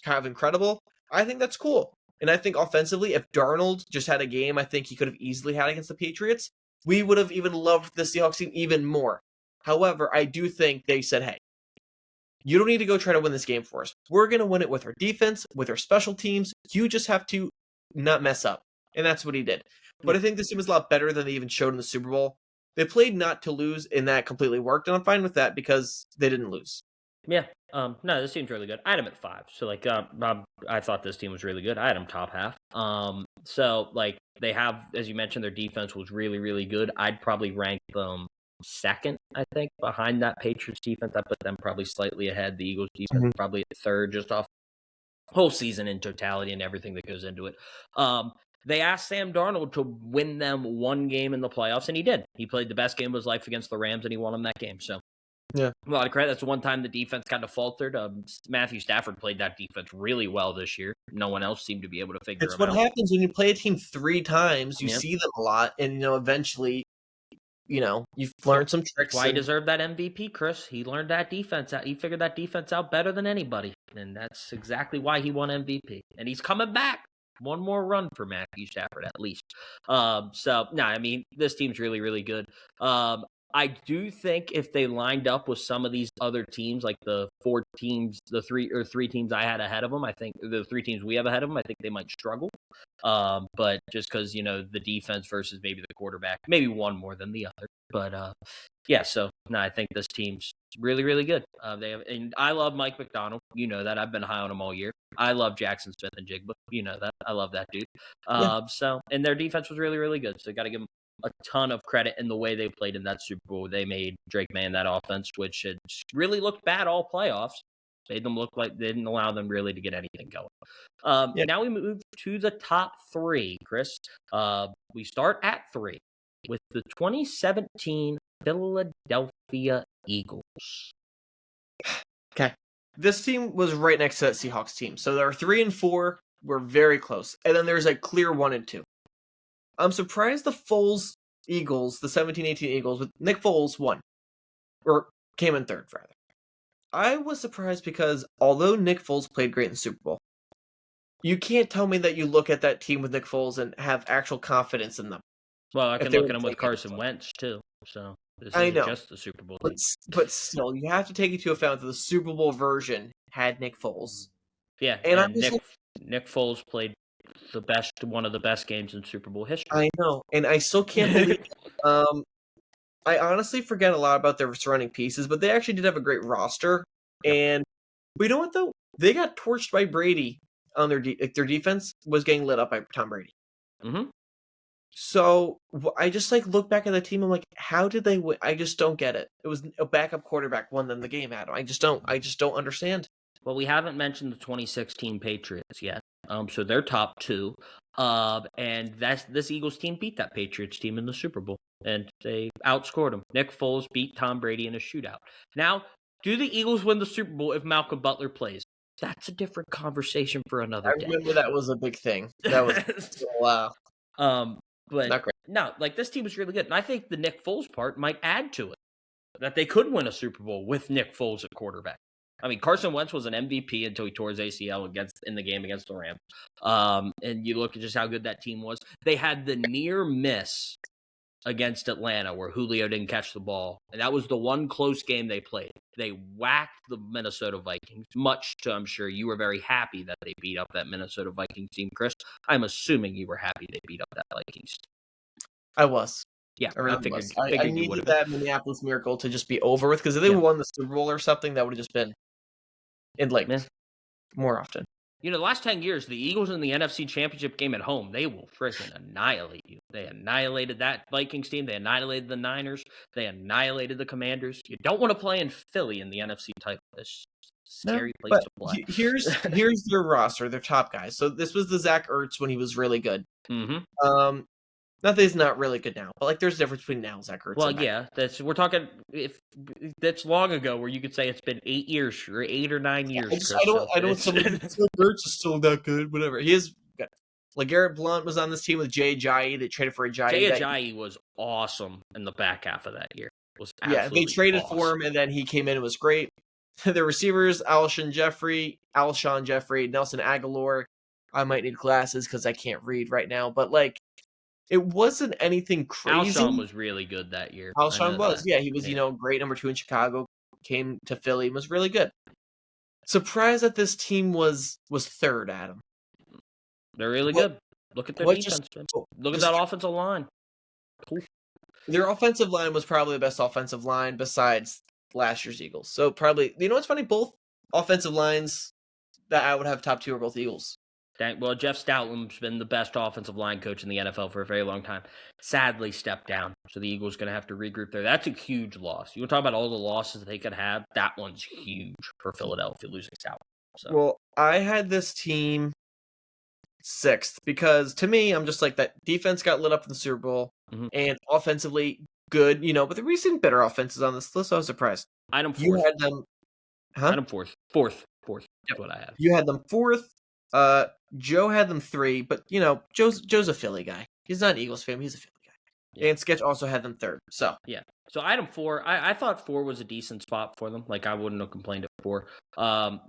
kind of incredible. I think that's cool. And I think offensively, if Darnold just had a game I think he could have easily had against the Patriots, we would have even loved the Seahawks team even more. However, I do think they said, hey, you don't need to go try to win this game for us. We're going to win it with our defense, with our special teams. You just have to not mess up. And that's what he did. But I think this team is a lot better than they even showed in the Super Bowl. They played not to lose, and that completely worked. And I'm fine with that because they didn't lose. Yeah. No, this team's really good. I had him at 5. So like, I thought this team was really good. I had him top half. So like they have, as you mentioned, their defense was really, really good. I'd probably rank them second, I think, behind that Patriots defense. I put them probably slightly ahead. The Eagles defense probably at third, just off whole season in totality and everything that goes into it. They asked Sam Darnold to win them one game in the playoffs, and he did. He played the best game of his life against the Rams, and he won them that game. So, yeah, a lot of credit. That's the one time the defense kind of faltered. Matthew Stafford played that defense really well this year. No one else seemed to be able to figure it's them out. It's what happens when you play a team 3 times. You see them a lot, and eventually, you've learned some tricks. Why he deserved that MVP, Chris. He learned that defense out. He figured that defense out better than anybody, and that's exactly why he won MVP. And he's coming back. One more run for Matthew Stafford, at least. This team's really, really good. I do think if they lined up with some of these other teams, like the 4 teams, the 3 teams I had ahead of them, I think the 3 teams we have ahead of them, I think they might struggle. But just because, the defense versus maybe the quarterback, maybe one more than the other. But I think this team's really, really good. And I love Mike McDonald. You know that. I've been high on him all year. I love Jackson Smith and Jigba. You know that. I love that dude. And their defense was really, really good. So got to give them a ton of credit in the way they played in that Super Bowl. They made Drake May that offense, which had really looked bad all playoffs. Made them look like they didn't allow them really to get anything going. Now we move to the top 3, Chris. We start at 3 with the 2017 Philadelphia Eagles. Okay. This team was right next to that Seahawks team. So there are 3 and 4 were very close. And then there's a clear 1 and 2. I'm surprised the Foles Eagles, the 17-18 Eagles, with Nick Foles won. Or came in third, rather. I was surprised because although Nick Foles played great in the Super Bowl, you can't tell me that you look at that team with Nick Foles and have actual confidence in them. Well, I can look at them with Carson Wentz, too. So this isn't just the Super Bowl team. But still, you have to take into account that the Super Bowl version had Nick Foles. Yeah, and Nick Foles played one of the best games in Super Bowl history. I know, and I still can't believe I honestly forget a lot about their surrounding pieces, but they actually did have a great roster. And you know what, though? They got torched by Brady on their defense was getting lit up by Tom Brady. Mm-hmm. So I just look back at the team. I'm like, how did they win? I just don't get it. It was a backup quarterback won them the game, Adam. I just don't understand. Well, we haven't mentioned the 2016 Patriots yet. So they're top 2. And this Eagles team beat that Patriots team in the Super Bowl, and they outscored them. Nick Foles beat Tom Brady in a shootout. Now, do the Eagles win the Super Bowl if Malcolm Butler plays? That's a different conversation for another day. I remember that was a big thing. That was wow. But not great. No, this team was really good, and I think the Nick Foles part might add to it, that they could win a Super Bowl with Nick Foles at quarterback. I mean, Carson Wentz was an MVP until he tore his ACL in the game against the Rams. And you look at just how good that team was. They had the near miss against Atlanta where Julio didn't catch the ball. And that was the one close game they played. They whacked the Minnesota Vikings, much to, I'm sure, you were very happy that they beat up that Minnesota Vikings team, Chris. I'm assuming you were happy they beat up that Vikings. I was. Yeah, I really was. I needed that Minneapolis Miracle to just be over with, because if they won the Super Bowl or something, that would have just been more often. The last 10 years, the Eagles in the NFC Championship game at home, they will freaking annihilate you. They annihilated that Vikings team. They annihilated the Niners. They annihilated the Commanders. You don't want to play in Philly in the NFC title. It's a scary place to play. Here's their roster, their top guys. So this was the Zach Ertz when he was really good. Mm-hmm. Not that he's not really good now, but there's a difference between now and Zach Ertz. Well, yeah, we're talking if that's long ago, where you could say it's been 8 years or 8 or 9 years. I don't. Zach Ertz is still not good. Whatever. He is good. LeGarrette Blount was on this team with Jay Ajayi. They traded for Ajayi. Jay Ajayi was awesome in the back half of that year. They traded for him, and then he came in and was great. The receivers: Alshon Jeffrey, Nelson Aguilar, I might need glasses because I can't read right now. But like, it wasn't anything crazy. Alshon was really good that year. I Alshon know was, that. yeah, he was, great number 2 in Chicago. Came to Philly, was really good. Surprised that this team was third, Adam. They're really What- good. Look at their what defense. just- man. oh, Look at just- that offensive line. Cool. Their offensive line was probably the best offensive line besides last year's Eagles. So probably, what's funny? Both offensive lines that I would have top 2 are both Eagles. Well, Jeff Stoutland's been the best offensive line coach in the NFL for a very long time. Sadly, stepped down, so the Eagles going to have to regroup there. That's a huge loss. You want to talk about all the losses that they could have? That one's huge for Philadelphia losing Stoutland. So. Well, I had this team 6th because to me, I'm just like that defense got lit up in the Super Bowl and offensively good, but we've seen better offenses on this list. So I was surprised. Item 4th. You had them, Item 4th. 4th. That's what I have. You had them 4th. Joe had them 3, but Joe's a Philly guy. He's not an Eagles fan. He's a Philly guy. Yeah. And Sketch also had them 3rd. So yeah. So item 4, I thought 4 was a decent spot for them. Like I wouldn't have complained at 4.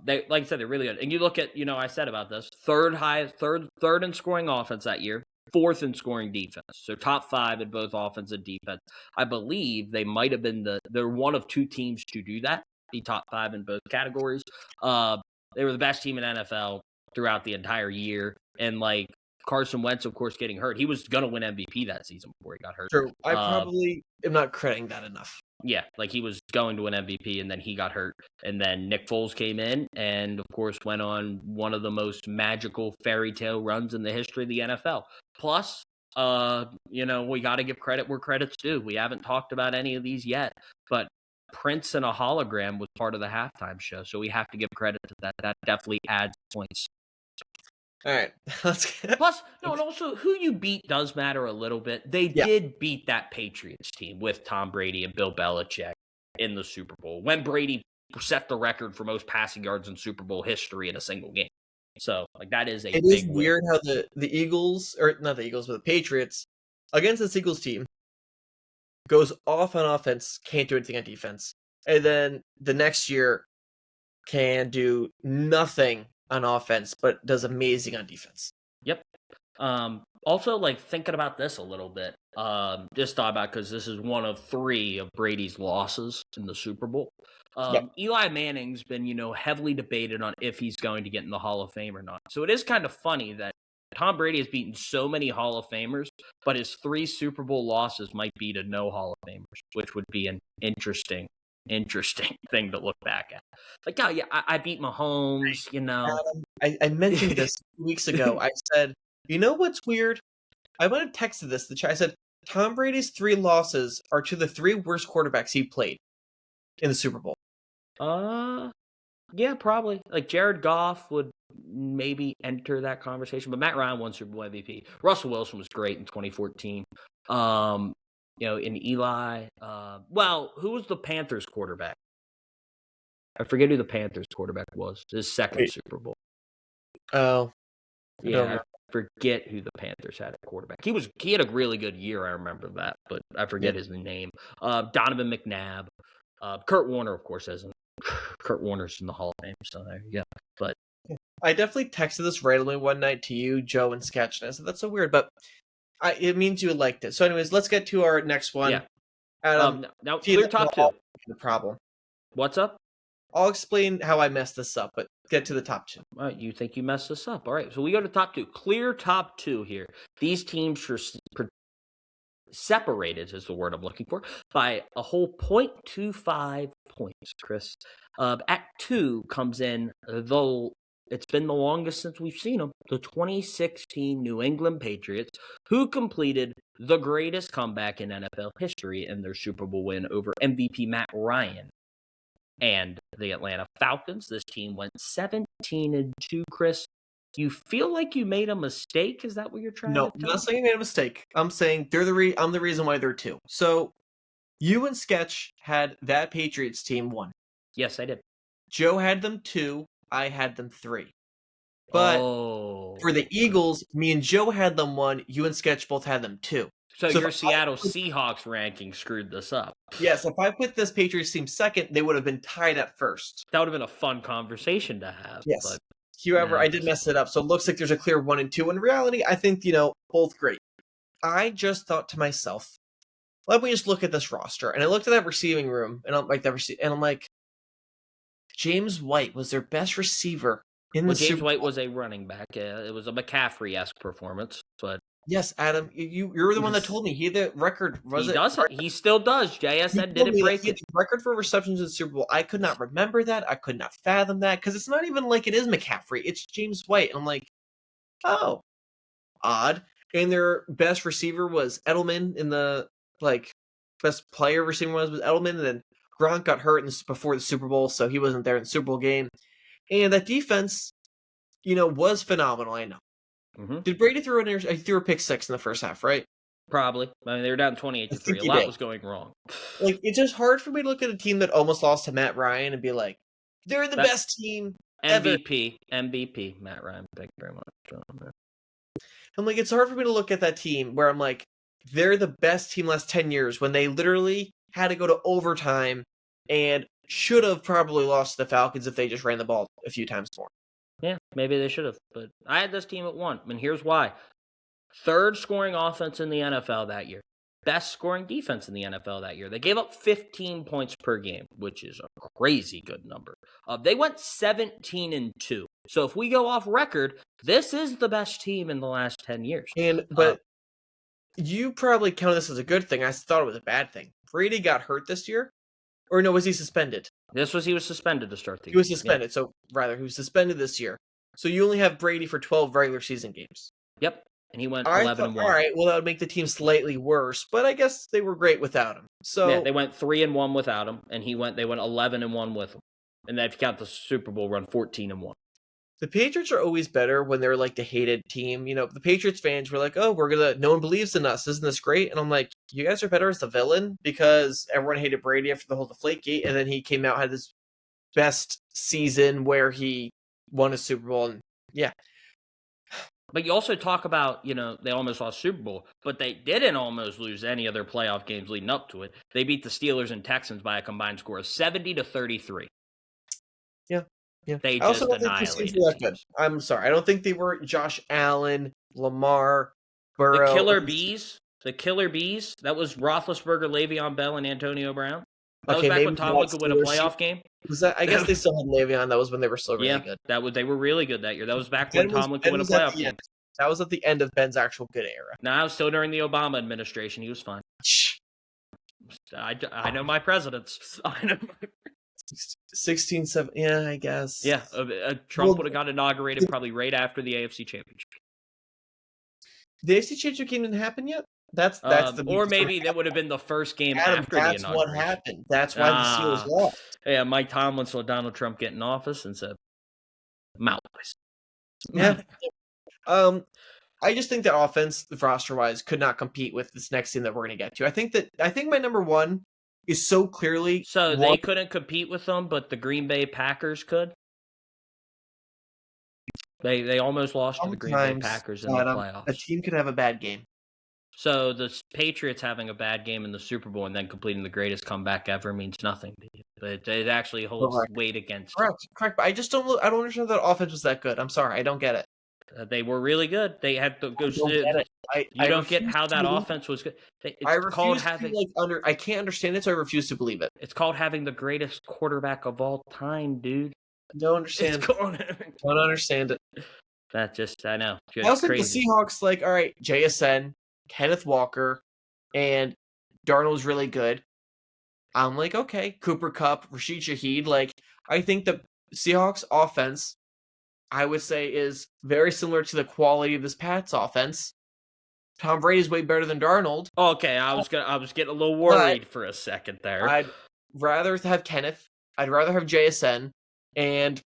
They, like I said, they're really good. And you look at, I said about this, third in scoring offense that year, 4th in scoring defense. So top 5 in both offense and defense. I believe they might have been they're one of 2 teams to do that, be top 5 in both categories. They were the best team in NFL throughout the entire year. And like Carson Wentz, of course, getting hurt. He was going to win MVP that season before he got hurt. True. I probably am not crediting that enough. Yeah, like he was going to win MVP and then he got hurt. And then Nick Foles came in and, of course, went on one of the most magical fairy tale runs in the history of the NFL. Plus, we got to give credit where credit's due. We haven't talked about any of these yet, but Prince and a hologram was part of the halftime show. So we have to give credit to that. That definitely adds points. All right. Plus, and also who you beat does matter a little bit. They did beat that Patriots team with Tom Brady and Bill Belichick in the Super Bowl when Brady set the record for most passing yards in Super Bowl history in a single game. So, like, that is a big win. It is weird how the Eagles, or not the Eagles, but the Patriots, against this Eagles team, goes off on offense, can't do anything on defense. And then the next year can do nothing on offense, but does amazing on defense. Yep. Also, like, thinking about this a little bit, just thought about, because this is one of 3 of Brady's losses in the Super Bowl. Eli Manning's been, heavily debated on if he's going to get in the Hall of Fame or not. So it is kind of funny that Tom Brady has beaten so many Hall of Famers, but his 3 Super Bowl losses might be to no Hall of Famers, which would be an interesting thing to look back at. Like, I beat Mahomes, Adam, I mentioned this 2 weeks ago. I said, what's weird? I might have texted this to the chat. I said, Tom Brady's 3 losses are to the 3 worst quarterbacks he played in the Super Bowl. Yeah, probably. Like, Jared Goff would maybe enter that conversation, but Matt Ryan won Super Bowl MVP. Russell Wilson was great in 2014. In Eli, who was the Panthers quarterback? I forget who the Panthers quarterback was. His second Super Bowl. Oh, yeah, I forget who the Panthers had at quarterback. He had a really good year. I remember that, but I forget his name. Donovan McNabb, Kurt Warner, of course, isn't. Kurt Warner's in the Hall of Fame, so there you go. But I definitely texted this randomly one night to you, Joe, and Sketch, and I said that's so weird, but it means you liked it. So, anyways, let's get to our next one. Yeah. Adam, now clear top 2. The problem. What's up? I'll explain how I messed this up, but get to the top 2. All right, you think you messed this up. All right, so we go to top 2. Clear top 2 here. These teams are separated, is the word I'm looking for, by a whole 0.25 points, Chris. At 2 comes in, though it's been the longest since we've seen them, the 2016 New England Patriots, who completed the greatest comeback in NFL history in their Super Bowl win over MVP Matt Ryan and the Atlanta Falcons. This team went 17-2, Chris. Do you feel like you made a mistake? Is that what you're trying to tell me? No, I'm not saying I made a mistake. I'm saying I'm the reason why they're 2. So, you and Sketch had that Patriots team 1. Yes, I did. Joe had them 2. I had them 3. But for the Eagles, me and Joe had them 1. You and Sketch both had them 2. So your Seattle Seahawks ranking screwed this up. Yes, if I put this Patriots team 2nd, they would have been tied at 1st. That would have been a fun conversation to have. Yes. But However, I did Nice. mess it up, so it looks like there's a clear 1 and 2. In reality, I think, both great. I just thought to myself, let me just look at this roster. And I looked at that receiving room, and I'm like, James White was their best receiver in Well, the James Super White Bowl. was a running back. It was a McCaffrey-esque performance, but Yes, Adam, you're the one that Yes. told me he had the record. He still does. You JSN told didn't me that break he had it. the record for receptions in the Super Bowl. I could not remember that. I could not fathom that because it's not even like it is McCaffrey. It's James White. And I'm like, oh, odd. And their best receiver was Edelman in the best player receiver was Edelman, and then Gronk got hurt before the Super Bowl, so he wasn't there in the Super Bowl game. And that defense, was phenomenal. I know. Mm-hmm. Did Brady throw a pick six in the first half, right? Probably. I mean, they were down 28-3. A lot was going wrong. It's just hard for me to look at a team that almost lost to Matt Ryan and be like, they're the best team ever. MVP, Matt Ryan. Thank you very much. I'm like, it's hard for me to look at that team where I'm like, they're the best team last 10 years when they literally had to go to overtime and should have probably lost to the Falcons if they just ran the ball a few times more. Yeah, maybe they should have. But I had this team at 1, and here's why. Third scoring offense in the NFL that year. Best scoring defense in the NFL that year. They gave up 15 points per game, which is a crazy good number. They went 17-2. So if we go off record, this is the best team in the last 10 years. But you probably count this as a good thing. I thought it was a bad thing. Brady got hurt this year? Or no, was he suspended? He was suspended to start the year. He was suspended, yeah. So rather, he was suspended this year. So you only have Brady for 12 regular season games. Yep. And he went 11-1. All right, well, that would make the team slightly worse, but I guess they were great without him. So yeah, they went 3-1 without him, and they went 11-1 with him. And then if you count the Super Bowl run, 14-1. The Patriots are always better when they're like the hated team. The Patriots fans were like, "Oh, no one believes in us. Isn't this great?" And I'm like, "You guys are better as the villain because everyone hated Brady after the whole Deflategate, and then he came out, had his best season where he won a Super Bowl, and yeah." But you also talk about, they almost lost Super Bowl, but they didn't almost lose any of their playoff games leading up to it. They beat the Steelers and Texans by a combined score of 70-33. Yeah. Yeah. They I also just don't think annihilated were that good. I'm sorry. I don't think they were Josh Allen, Lamar, Burrow. The Killer Bees. That was Roethlisberger, Le'Veon Bell, and Antonio Brown. That was back when Tomlin could win a playoff game. Was that? I guess they still had Le'Veon. That was when they were still really good. They were really good that year. That was back when Tomlin could win a playoff game. That was at the end of Ben's actual good era. No, I was still during the Obama administration. He was fine. I know my presidents. 16, 7, yeah, I guess. Yeah, Trump would have got inaugurated probably right after the AFC Championship. The AFC Championship game didn't happen yet? That's or maybe that would have been the first game after the inauguration. That's what happened. That's why the Steelers lost. Yeah, Mike Tomlin saw Donald Trump get in office and said, "Mouth." Yeah. I just think that offense, roster-wise, could not compete with this next team that we're going to get to. I think my number one is so clearly. So they couldn't compete with them, but the Green Bay Packers could. They almost lost to the Green Bay Packers in the playoffs. A team could have a bad game. So the Patriots having a bad game in the Super Bowl and then completing the greatest comeback ever means nothing to you. But it actually holds weight against it. Correct. But I don't understand that offense was that good. I'm sorry. I don't get it. They were really good. They had to go. You don't get how that offense was good. I can't understand it, so I refuse to believe it. It's called having the greatest quarterback of all time, dude. Don't understand. Don't understand it. I know. I also think the Seahawks, all right, JSN, Kenneth Walker, and Darnold's really good. I'm like, okay, Cooper Kupp, Rashid Shaheed. I think the Seahawks offense, I would say, is very similar to the quality of this Pats offense. Tom Brady's way better than Darnold. Okay, I was getting a little worried for a second there. I'd rather have Kenneth. I'd rather have JSN, and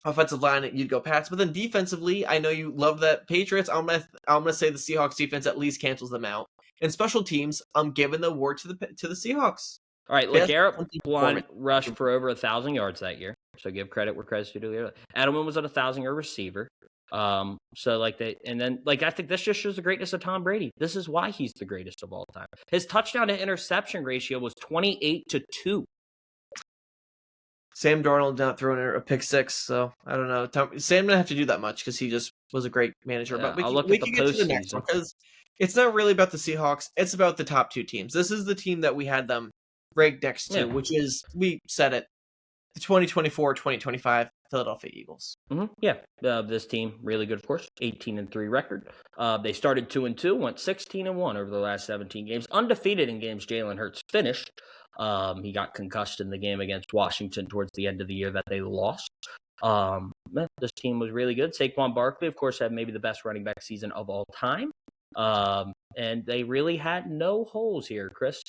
offensive line, you'd go Pats. But then defensively, I know you love that Patriots. I'm gonna say the Seahawks defense at least cancels them out. And special teams, I'm giving the award to the Seahawks. All right, LeGarrette Blount rushed for over 1,000 yards that year. So give credit where credit's due. Edelman was at 1,000-yard receiver. I think this just shows the greatness of Tom Brady. This is why he's the greatest of all time. His touchdown to interception ratio was 28-2. Sam Darnold not throwing a pick six, so I don't know. Sam didn't have to do that much because he just was a great manager. But I'll look we at the can get to the next one postseason. because it's not really about the Seahawks. It's about the top two teams. This is the team that we had them ranked next to, Yeah. which is, we said it, the 2024-2025 Philadelphia Eagles. Yeah, this team really good, of course. 18-3 record. They started 2-2, went 16-1 over the last 17 games, undefeated in games Jalen Hurts finished. He got concussed in the game against Washington towards the end of the year that they lost. This team was really good. Saquon Barkley, of course, had maybe the best running back season of all time. And they really had no holes here, Chris.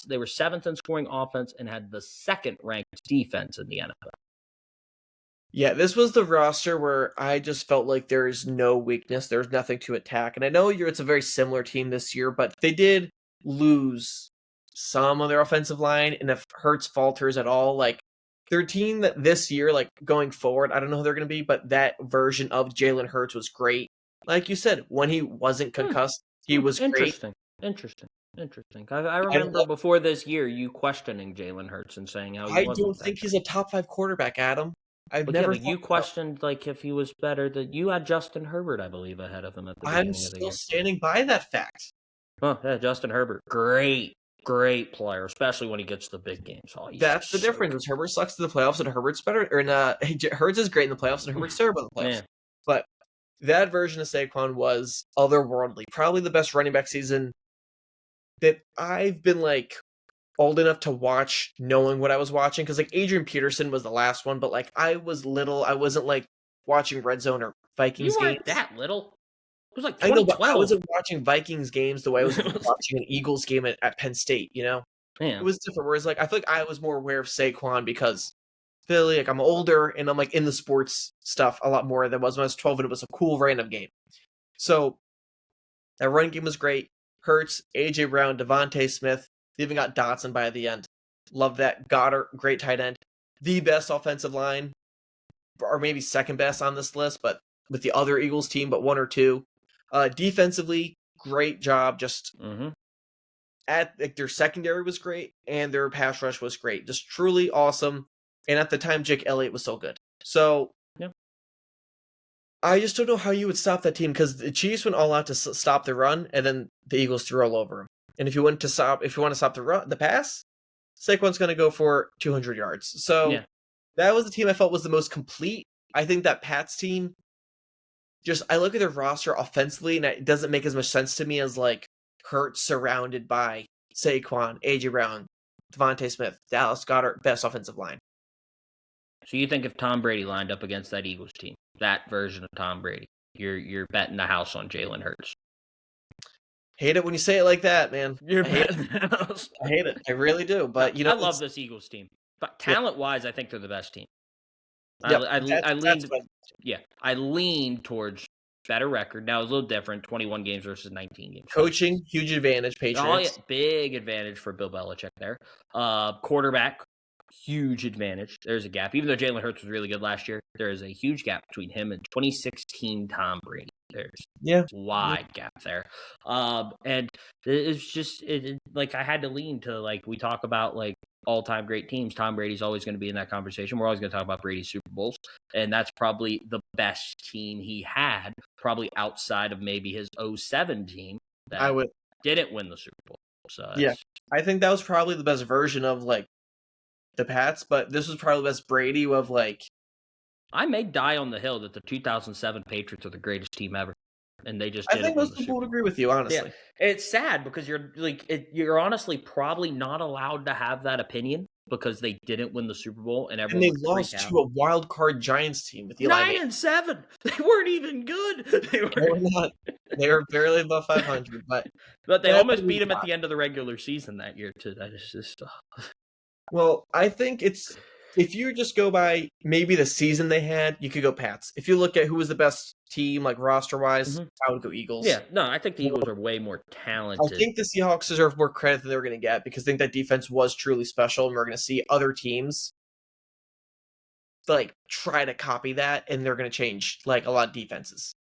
They were 7th in scoring offense and had the 2nd ranked defense in the NFL. Yeah, this was the roster where I just felt like there is no weakness. There's nothing to attack. And I know it's a very similar team this year, but they did lose some of their offensive line. And if Hurts falters at all, like, their team that this year, like, going forward, I don't know who they're going to be, but that version of Jalen Hurts was great. Like you said, when he wasn't concussed, he was great. Interesting. I remember before this year you questioning Jalen Hurts and saying how he wasn't. I don't think he's a top 5 quarterback, Adam. I've never. Yeah, but you questioned like if he was better. That you had Justin Herbert, I believe, ahead of him at the beginning of the year. I'm still standing by that fact. Oh yeah, Justin Herbert, great player, especially when he gets to the big games. Oh, that's the difference. Is Herbert sucks in the playoffs and Herbert's better, or Hurts is great in the playoffs and Herbert's terrible in the playoffs. Yeah. But that version of Saquon was otherworldly. Probably the best running back season that I've been like old enough to watch, knowing what I was watching. Because like Adrian Peterson was the last one, but like I was little. I wasn't like watching Red Zone or Vikings games. You weren't that little. It was like 2012. I know, but I wasn't watching Vikings games the way I was watching an Eagles game at Penn State, you know? Yeah. It was different. Whereas like I feel like I was more aware of Saquon because Philly, like I'm older and I'm like in the sports stuff a lot more than I was when I was 12 and it was a cool random game. So that running game was great. Hurts, AJ Brown, Devontae Smith. They even got Dotson by the end. Love that. Goddard, great tight end. The best offensive line, or maybe second best on this list, but with the other Eagles team, but 1 or 2. Defensively, great job. Just at like their secondary was great, and their pass rush was great. Just truly awesome. And at the time, Jake Elliott was so good. So yeah. I just don't know how you would stop that team because the Chiefs went all out to stop the run, and then the Eagles threw all over them. And if you want to stop the pass, Saquon's going to go for 200 yards. So that was the team I felt was the most complete. I think that Pats team, I look at their roster offensively, and it doesn't make as much sense to me as like Hurts surrounded by Saquon, AJ Brown, Devontae Smith, Dallas Goedert, best offensive line. So you think if Tom Brady lined up against that Eagles team, that version of Tom Brady, you're betting the house on Jalen Hurts? Hate it when you say it like that, man. I hate it. I hate it. I really do. But you know, I love this Eagles team. But talent-wise, I think they're the best team. Yep, I lean towards better record. Now it's a little different, 21 games versus 19 games. Coaching, huge advantage, Patriots. Oh, yeah, big advantage for Bill Belichick there. Quarterback, huge advantage. There's a gap. Even though Jalen Hurts was really good last year, there is a huge gap between him and 2016 Tom Brady. There's a wide gap there. And it's just like I had to lean to, like, we talk about like all-time great teams. Tom Brady's always going to be in that conversation. We're always going to talk about Brady's Super Bowls, and that's probably the best team he had, probably outside of maybe his 2007 team that didn't win the Super Bowl. So yeah, I think that was probably the best version of like the Pats, but this was probably the best Brady of like. I may die on the hill that the 2007 Patriots are the greatest team ever, and they just. I think most people would agree with you, honestly. Yeah. It's sad because you're honestly probably not allowed to have that opinion because they didn't win the Super Bowl and everyone. And they lost to a wild card Giants team with Eli 9-7. They weren't even good. They were not. They were barely above 500, but they almost beat them at the end of the regular season that year too. That is just. Well, I think if you just go by maybe the season they had, you could go Pats. If you look at who was the best team, like roster-wise, I would go Eagles. Yeah, no, I think the Eagles are way more talented. I think the Seahawks deserve more credit than they were going to get because I think that defense was truly special, and we're going to see other teams like try to copy that, and they're going to change like a lot of defenses.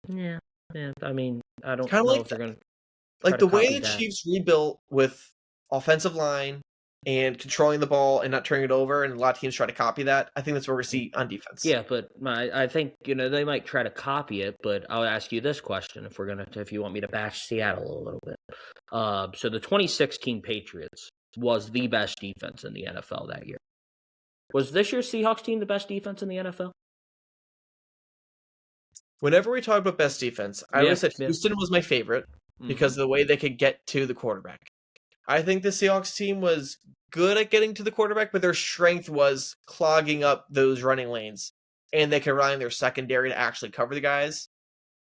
Yeah. I mean, I don't know if they're going to like the way the Chiefs rebuilt with offensive line, and controlling the ball and not turning it over, and a lot of teams try to copy that. I think that's what we're going to see on defense. Yeah, but I think they might try to copy it, but I'll ask you this question if you want me to bash Seattle a little bit. So the 2016 Patriots was the best defense in the NFL that year. Was this year's Seahawks team the best defense in the NFL? Whenever we talk about best defense, I always said Houston was my favorite because of the way they could get to the quarterback. I think the Seahawks team was good at getting to the quarterback, but their strength was clogging up those running lanes, and they could rely on their secondary to actually cover the guys,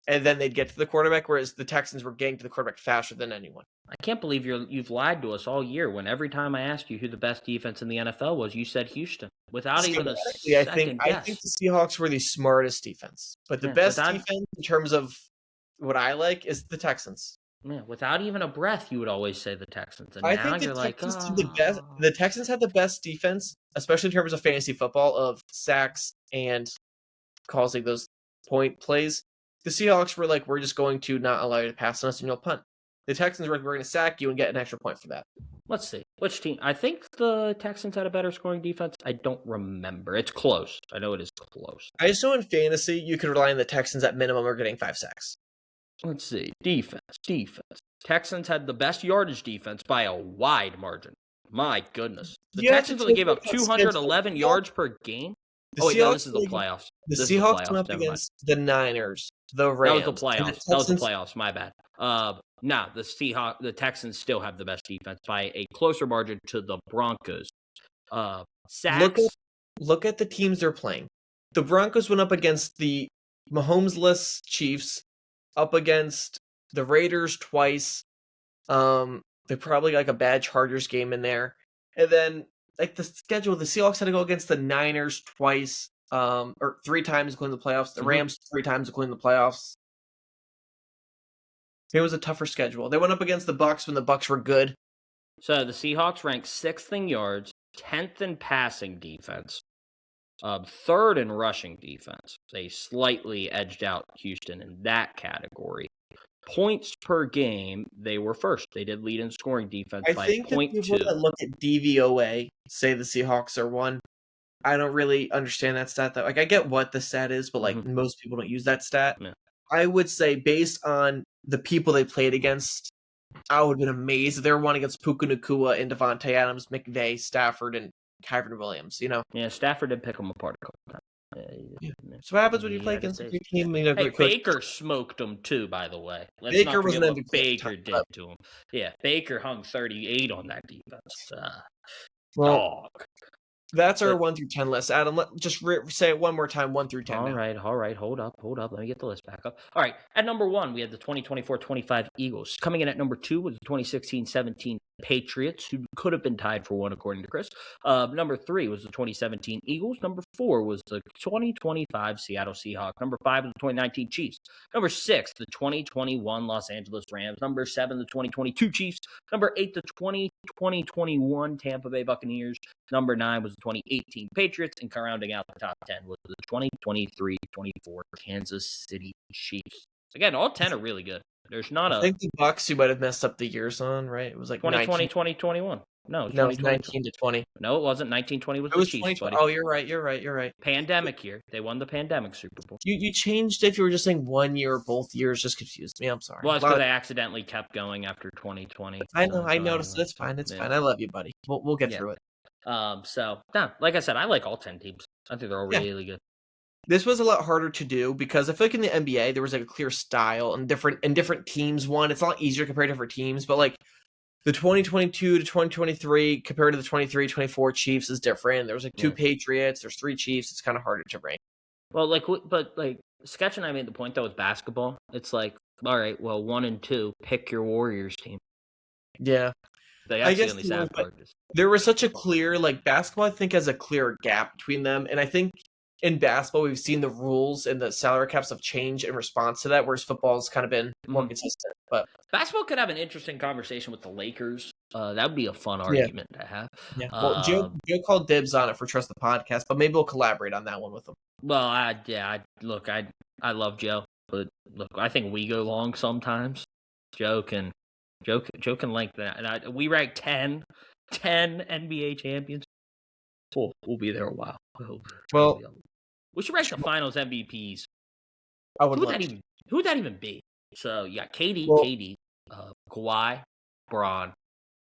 and then they'd get to the quarterback, whereas the Texans were getting to the quarterback faster than anyone. I can't believe you've lied to us all year when every time I asked you who the best defense in the NFL was, you said Houston without even a second guess. I think the Seahawks were the smartest defense, but the best defense in terms of what I like is the Texans. Yeah, without even a breath, you would always say the Texans. And I now think you're like, the Texans had the best defense, especially in terms of fantasy football, of sacks and causing those point plays. The Seahawks were like, we're just going to not allow you to pass on us and you'll punt. The Texans were like, we're going to sack you and get an extra point for that. Let's see. Which team? I think the Texans had a better scoring defense. I don't remember. It's close. I know it is close. I just know in fantasy, you could rely on the Texans at minimum are getting 5 sacks. Let's see. Defense. Texans had the best yardage defense by a wide margin. My goodness. The Texans only gave up 211 yards per game. This is the playoffs. The Seahawks went up against the Niners, the Rams. That was the playoffs. That was the playoffs. My bad. The Texans still have the best defense by a closer margin to the Broncos. Sacks. Look at the teams they're playing. The Broncos went up against the Mahomes-less Chiefs, up against the Raiders twice. They probably got like a bad Chargers game in there. And then like the schedule, the Seahawks had to go against the Niners twice, or 3 times including the playoffs. The Rams 3 times including the playoffs. It was a tougher schedule. They went up against the Bucs when the Bucs were good. So the Seahawks ranked 6th in yards, 10th in passing defense, 3rd in rushing defense. They slightly edged out Houston in that category. Points per game, they were first. They did lead in scoring defense by 0.2. I think the people that look at DVOA say the Seahawks are 1. I don't really understand that stat though. Like I get what the stat is, but like most people don't use that stat. Yeah. I would say based on the people they played against, I would have been amazed if they were 1 against Puka Nacua and Devontae Adams, McVay, Stafford, and Kyren Williams. Yeah, Stafford did pick them apart a couple times. Yeah. So what happens when you play against a team? Baker smoked them too, by the way. Baker was what Baker did to him. Yeah, Baker hung 38 on that defense. Dog. That's our 1 through 10 list. Adam, just say it one more time, 1 through 10. All right. Hold up. Let me get the list back up. All right. At number 1, we had the 2024-25 Eagles. Coming in at number 2 was the 2016-17 Patriots, who could have been tied for 1 according to Chris. Number 3 was the 2017 Eagles. Number 4 was the 2025 Seattle Seahawks. Number 5 was the 2019 Chiefs. Number 6, the 2021 Los Angeles Rams. Number 7, the 2022 Chiefs. Number 8, the 2021 Tampa Bay Buccaneers. Number 9 was the 2018 Patriots, and rounding out the top 10 was the 2023-24 Kansas City Chiefs. Again, all 10 are really good. There's not I think the Bucs you might have messed up the years on, right? It was like 2020, 2021. No, it was 19 to 20. No, it wasn't. 1920 was the Chiefs, buddy. Oh, you're right. Pandemic year. They won the pandemic Super Bowl. You changed if you were just saying 1 year or both years. Just confused me. I'm sorry. Well, it's because I accidentally kept going after 2020. I know. I noticed. It's fine. It's fine. I love you, buddy. We'll get through it. Like I said, I like all 10 teams. I think they're all really good. This was a lot harder to do because I feel like in the NBA there was like a clear style and different teams won. It's a lot easier to compare different teams, but like the 2022 to 2023 compared to the 23-24 Chiefs is different. There was like 2 Patriots, there's 3 Chiefs. It's kind of harder to rank. Well, but Sketch and I made the point though with basketball. It's like, all right, well, 1 and 2, pick your Warriors team. Yeah. I guess the sad part is there was such a clear basketball. I think has a clear gap between them, and I think in basketball we've seen the rules and the salary caps have changed in response to that, whereas football's kind of been more consistent. But basketball could have an interesting conversation with the Lakers. That would be a fun argument to have. Yeah. Well, Joe called dibs on it for Trust the Podcast, but maybe we'll collaborate on that one with him. Well, I love Joe, but look, I think we go long sometimes. Joe can link that. And we rank 10. 10 NBA champions. We'll be there a while. Well, we should rank the finals MVPs. I would Who would love that to. even? Who would that even be? So you got Well- KD, Kawhi, Braun.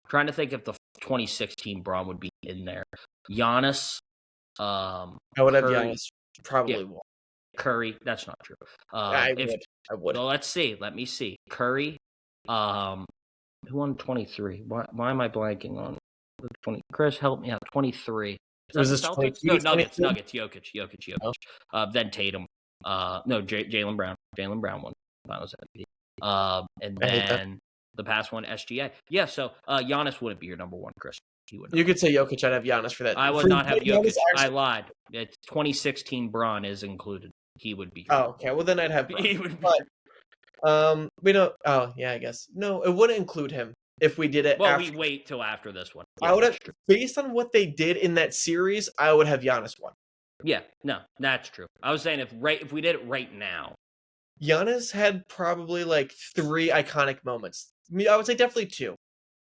Trying to think if the 2016 Braun would be in there. Giannis. I would have Curry. Giannis probably won. Curry. That's not true. I would. Well, let's see. Let me see. Curry. Who won 23? Why am I blanking on the 20? Chris, help me out. 23. Was that this the Celtics? 23, No, Nuggets. 22? Jokic. Oh. Then Tatum. No, Jalen Brown. Jalen Brown won Finals MVP. And I hate that. then the past one, SGA. Yeah, so Giannis wouldn't be your number one, Chris. He would not. You could say Jokic. I'd have Giannis for that. I would For not have Jokic. I actually- lied. It's 2016 Braun is included. He would be. Oh, okay. Well, then I'd have. He would be. But we don't. Oh, yeah. I guess no. It wouldn't include him if we did it. Well, after. we wait till after this one. I Yeah, would have, that's true. based on what they did in that series, I would have Giannis won. Yeah, no, that's true. I was saying if we did it right now. Giannis had probably like 3 iconic moments. I would say definitely 2.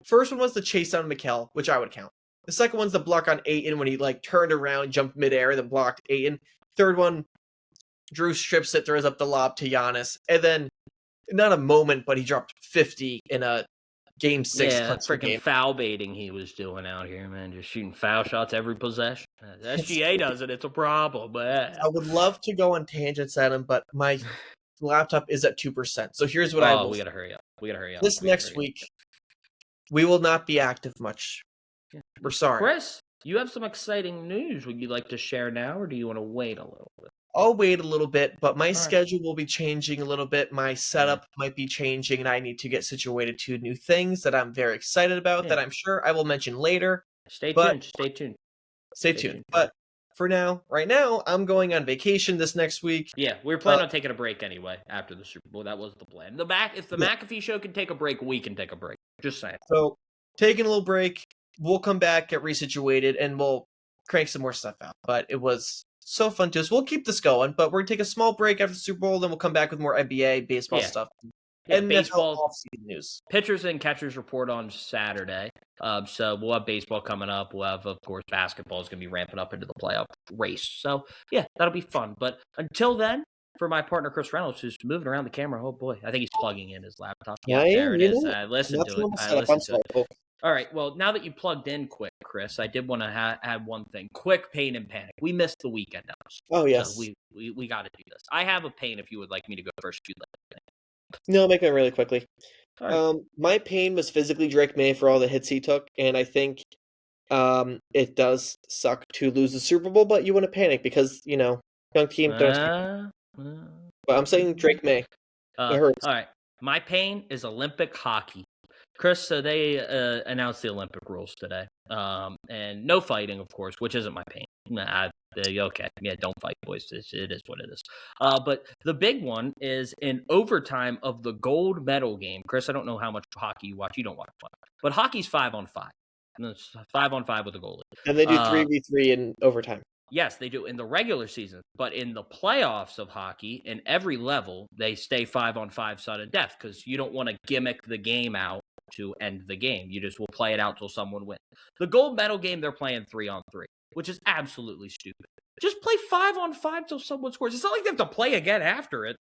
First one was the chase down Mikal, which I would count. The second one's the block on Ayton when he like turned around, jumped midair, then blocked Ayton. Third one, Drew strips it, throws up the lob to Giannis, and then not a moment, but he dropped 50 in a Game 6 Yeah, clutch game. freaking foul baiting he was doing out here, man. Just shooting foul shots every possession. SGA does it. It's a problem. But I would love to go on tangents at him, but my laptop is at 2%. So here's what I will. we gotta hurry up. This next week, we will not be active much. Yeah. We're sorry. Chris, you have some exciting news. Would you like to share now, or do you want to wait a little bit? I'll wait a little bit, but my right. schedule will be changing a little bit. My setup might be changing, and I need to get situated to new things that I'm very excited about Yeah. that I'm sure I will mention later. Stay But- tuned. Stay tuned. Stay tuned. But for now, right now, I'm going on vacation this next week. Yeah, we were planning on taking a break anyway after the Super Bowl. That was the plan. If the McAfee show can take a break, we can take a break. Just saying. So, taking a little break, we'll come back, get resituated, and we'll crank some more stuff out. But it was so fun to us. We'll keep this going, but we're going to take a small break after the Super Bowl, then we'll come back with more NBA, baseball Yeah. stuff. Yeah, and baseball NFL off-season news. pitchers and catchers report on Saturday. So we'll have baseball coming up. We'll have, of course, basketball is going to be ramping up into the playoff race. So, yeah, that'll be fun. But until then, for my partner, Chris Reynolds, who's moving around the camera, oh, boy, I think he's plugging in his laptop. Yeah, I there am, it you is. know, I listened That's to it. normal I setup. I'm listened to sorry, it. folks. All right, well, now that you plugged in quick, Chris, I did want to add one thing. Quick pain and panic. We missed the weekend episode. Oh, yes. So we got to do this. I have a pain if you would like me to go first. If you'd like. No, I'll make that really quickly. All right. My pain was physically Drake May for all the hits he took, and I think it does suck to lose the Super Bowl, but you want to panic because, young team. But I'm saying Drake May. It hurts. All right. My pain is Olympic hockey. Chris, so they announced the Olympic rules today. And no fighting, of course, which isn't my pain. Okay. Yeah, don't fight, boys. It is what it is. But the big one is in overtime of the gold medal game. Chris, I don't know how much hockey you watch. You don't watch much. But hockey's 5-on-5. And it's 5-on-5 with a goalie. And they do 3v3 in overtime. Yes, they do in the regular season, but in the playoffs of hockey, in every level, they stay 5-on-5 sudden death because you don't want to gimmick the game out to end the game. You just will play it out till someone wins. The gold medal game, they're playing 3-on-3, which is absolutely stupid. Just play 5-on-5 till someone scores. It's not like they have to play again after it.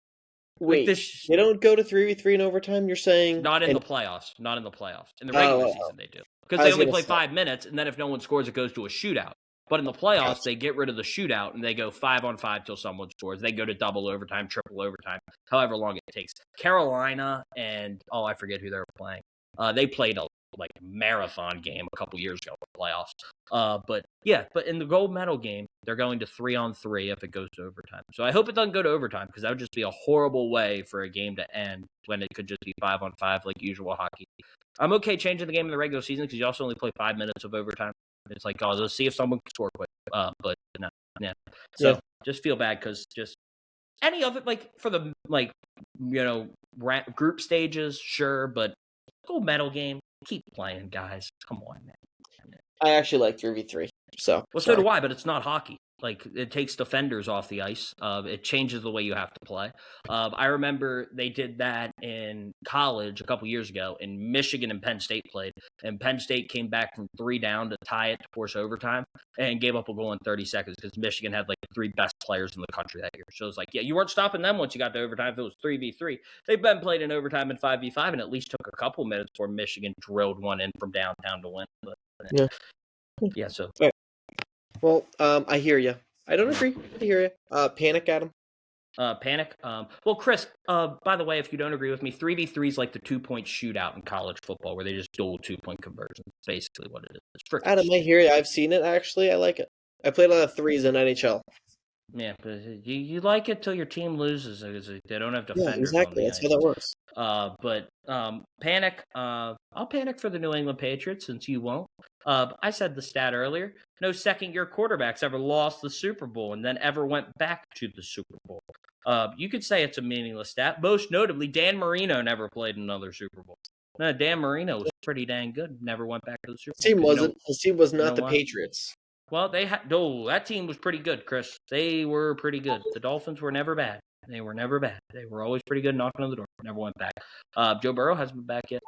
Wait, Like they don't go to 3v3 in overtime, you're saying? Not in the playoffs. Not in the playoffs. In the regular season, they do. Because I they was only gonna play say. 5 minutes, and then if no one scores, it goes to a shootout. But in the playoffs, they get rid of the shootout, and they go 5-on-5 till someone scores. They go to double overtime, triple overtime, however long it takes. Carolina and, I forget who they're playing. They played a marathon game a couple years ago in the playoffs. But in the gold medal game, they're going to 3-on-3 if it goes to overtime. So I hope it doesn't go to overtime because that would just be a horrible way for a game to end when it could just be 5-on-5 like usual hockey. I'm okay changing the game in the regular season because you also only play 5 minutes of overtime. It's like, let's see if someone can score quick. But no, yeah. So just feel bad because just any of it, for the group stages, sure, but gold medal game, keep playing, guys. Come on, man. I actually like 3v3. So do I, but it's not hockey. Like, it takes defenders off the ice. It changes the way you have to play. I remember they did that in college a couple years ago, and Michigan and Penn State played, and Penn State came back from 3 down to tie it to force overtime and gave up a goal in 30 seconds because Michigan had like the 3 best players in the country that year. So it's like, yeah, you weren't stopping them once you got to overtime. If it was 3v3, they've been played in overtime in 5v5, and at least took a couple minutes before Michigan drilled one in from downtown to win. But yeah, so. Well, I hear you. I don't agree. I hear you. Panic, Adam. Panic. Well, Chris, by the way, if you don't agree with me, 3v3 is like the 2-point shootout in college football where they just duel 2-point conversions. That's basically what it is. It's freaking Adam, I hear you. I've seen it, actually. I like it. I played a lot of threes in NHL. Yeah, but you like it till your team loses because they don't have defenders. Yeah, exactly. That's how that works. But panic. I'll panic for the New England Patriots since you won't. I said the stat earlier. No second-year quarterbacks ever lost the Super Bowl and then ever went back to the Super Bowl. You could say it's a meaningless stat. Most notably, Dan Marino never played another Super Bowl. No, Dan Marino was pretty dang good. Never went back to the Super Bowl. His team was not the Patriots. Well, that team was pretty good, Chris. They were pretty good. The Dolphins were never bad. They were never bad. They were always pretty good, knocking on the door. Never went back. Joe Burrow hasn't been back yet.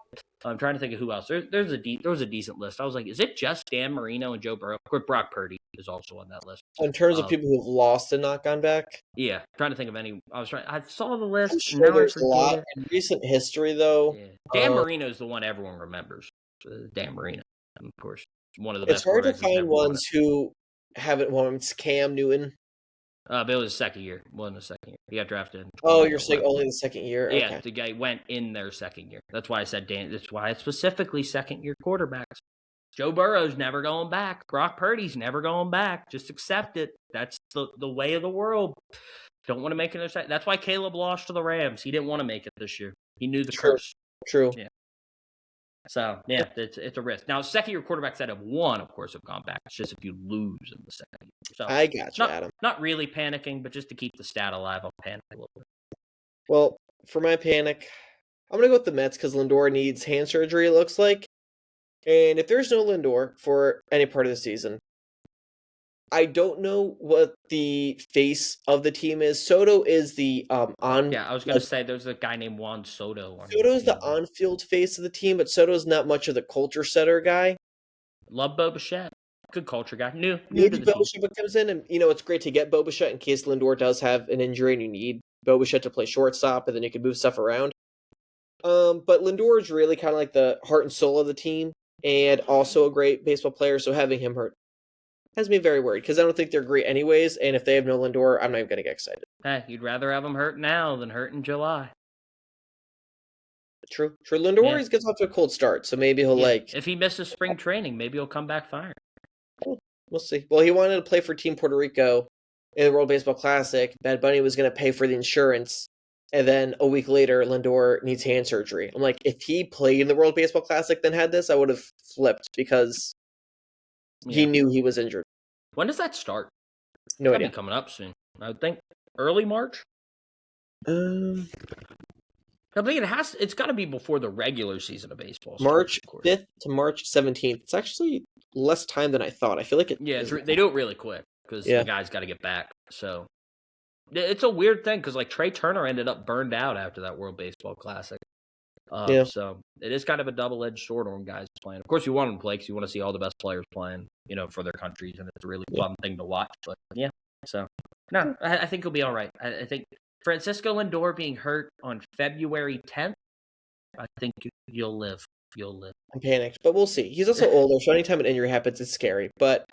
I'm trying to think of who else. There was a decent list. I was like, is it just Dan Marino and Joe Burrow? Of course, Brock Purdy is also on that list. In terms of people who've lost and not gone back? Yeah, trying to think of any. I saw the list. I'm sure there's a lot. In recent history, though. Yeah. Dan Marino is the one everyone remembers. Dan Marino, of course. One of the best. It's hard to find ones who haven't won. It's Cam Newton. But it was the second year. Wasn't the second year. He got drafted. Oh, you're saying only the second year? Yeah, okay. The guy went in their second year. That's why I said Dan. That's why it's specifically second-year quarterbacks. Joe Burrow's never going back. Brock Purdy's never going back. Just accept it. That's the way of the world. Don't want to make another second. That's why Caleb lost to the Rams. He didn't want to make it this year. He knew the curse. True. Yeah. So, yeah, it's a risk. Now, second-year quarterbacks that have won, of course, have gone back. It's just if you lose in the second year. So, I got you, Adam. Not really panicking, but just to keep the stat alive, I'll panic a little bit. Well, for my panic, I'm going to go with the Mets because Lindor needs hand surgery, it looks like. And if there's no Lindor for any part of the season, I don't know what the face of the team is. Soto is the on. Yeah, I was going to say there's a guy named Juan Soto. Soto's the on-field face of the team, but Soto's not much of the culture setter guy. Love Bo Bichette. Good culture guy. New Maybe Bo Bichette comes in, and it's great to get Bo Bichette in case Lindor does have an injury and you need Bo Bichette to play shortstop, and then you can move stuff around. But Lindor is really kind of like the heart and soul of the team, and also a great baseball player. So having him hurt has me very worried because I don't think they're great anyways. And if they have no Lindor, I'm not even going to get excited. Hey, you'd rather have him hurt now than hurt in July. True. Lindor gets off to a cold start, so maybe he'll If he misses spring training, maybe he'll come back firing. We'll see. Well, he wanted to play for Team Puerto Rico in the World Baseball Classic. Bad Bunny was going to pay for the insurance, and then a week later, Lindor needs hand surgery. I'm like, if he played in the World Baseball Classic, then had this, I would have flipped because he knew he was injured. When does that start? No idea. Coming up soon. I would think early March. I think it's got to be before the regular season of baseball. March 5th to March 17th. It's actually less time than I thought. I feel like they do it really quick because the guy's got to get back. So it's a weird thing because Trey Turner ended up burned out after that World Baseball Classic. So it is kind of a double-edged sword on guys playing. Of course, you want them to play because you want to see all the best players playing, for their countries, and it's a really fun thing to watch. But so no, I think he'll be all right. I think Francisco Lindor being hurt on February 10th, I think you'll live. I'm panicked, but we'll see. He's also older, so anytime an injury happens, it's scary. But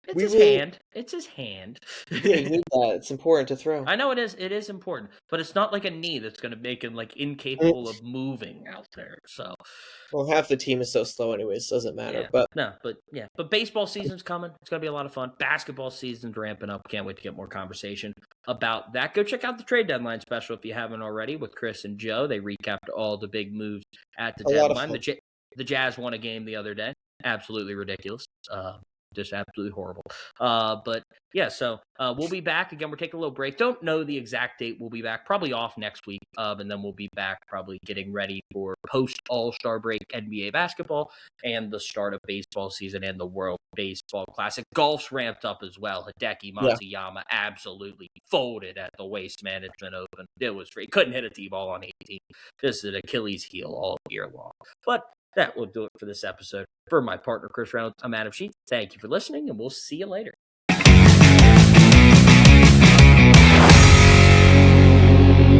It's his hand. Yeah, you need that. It's important to throw. I know it is. It is important, but it's not like a knee that's going to make him incapable of moving out there. So, well, half the team is so slow, anyways. So it doesn't matter. Yeah. But baseball season's coming. It's going to be a lot of fun. Basketball season's ramping up. Can't wait to get more conversation about that. Go check out the trade deadline special if you haven't already with Chris and Joe. They recapped all the big moves at the deadline. The Jazz won a game the other day. Absolutely ridiculous. just absolutely horrible. But yeah, so we'll be back again. We're taking a little break. Don't know the exact date. We'll be back probably off next week, and then we'll be back probably getting ready for post All-Star break NBA basketball and the start of baseball season and the World Baseball Classic. Golf's ramped up as well. Hideki Yeah. Matsuyama absolutely folded at the Waste Management Open. It was free. Couldn't hit a T-ball on 18. Just an Achilles heel all year long. But that will do it for this episode. For my partner, Chris Reynolds, I'm Adam Sheets. Thank you for listening, and we'll see you later.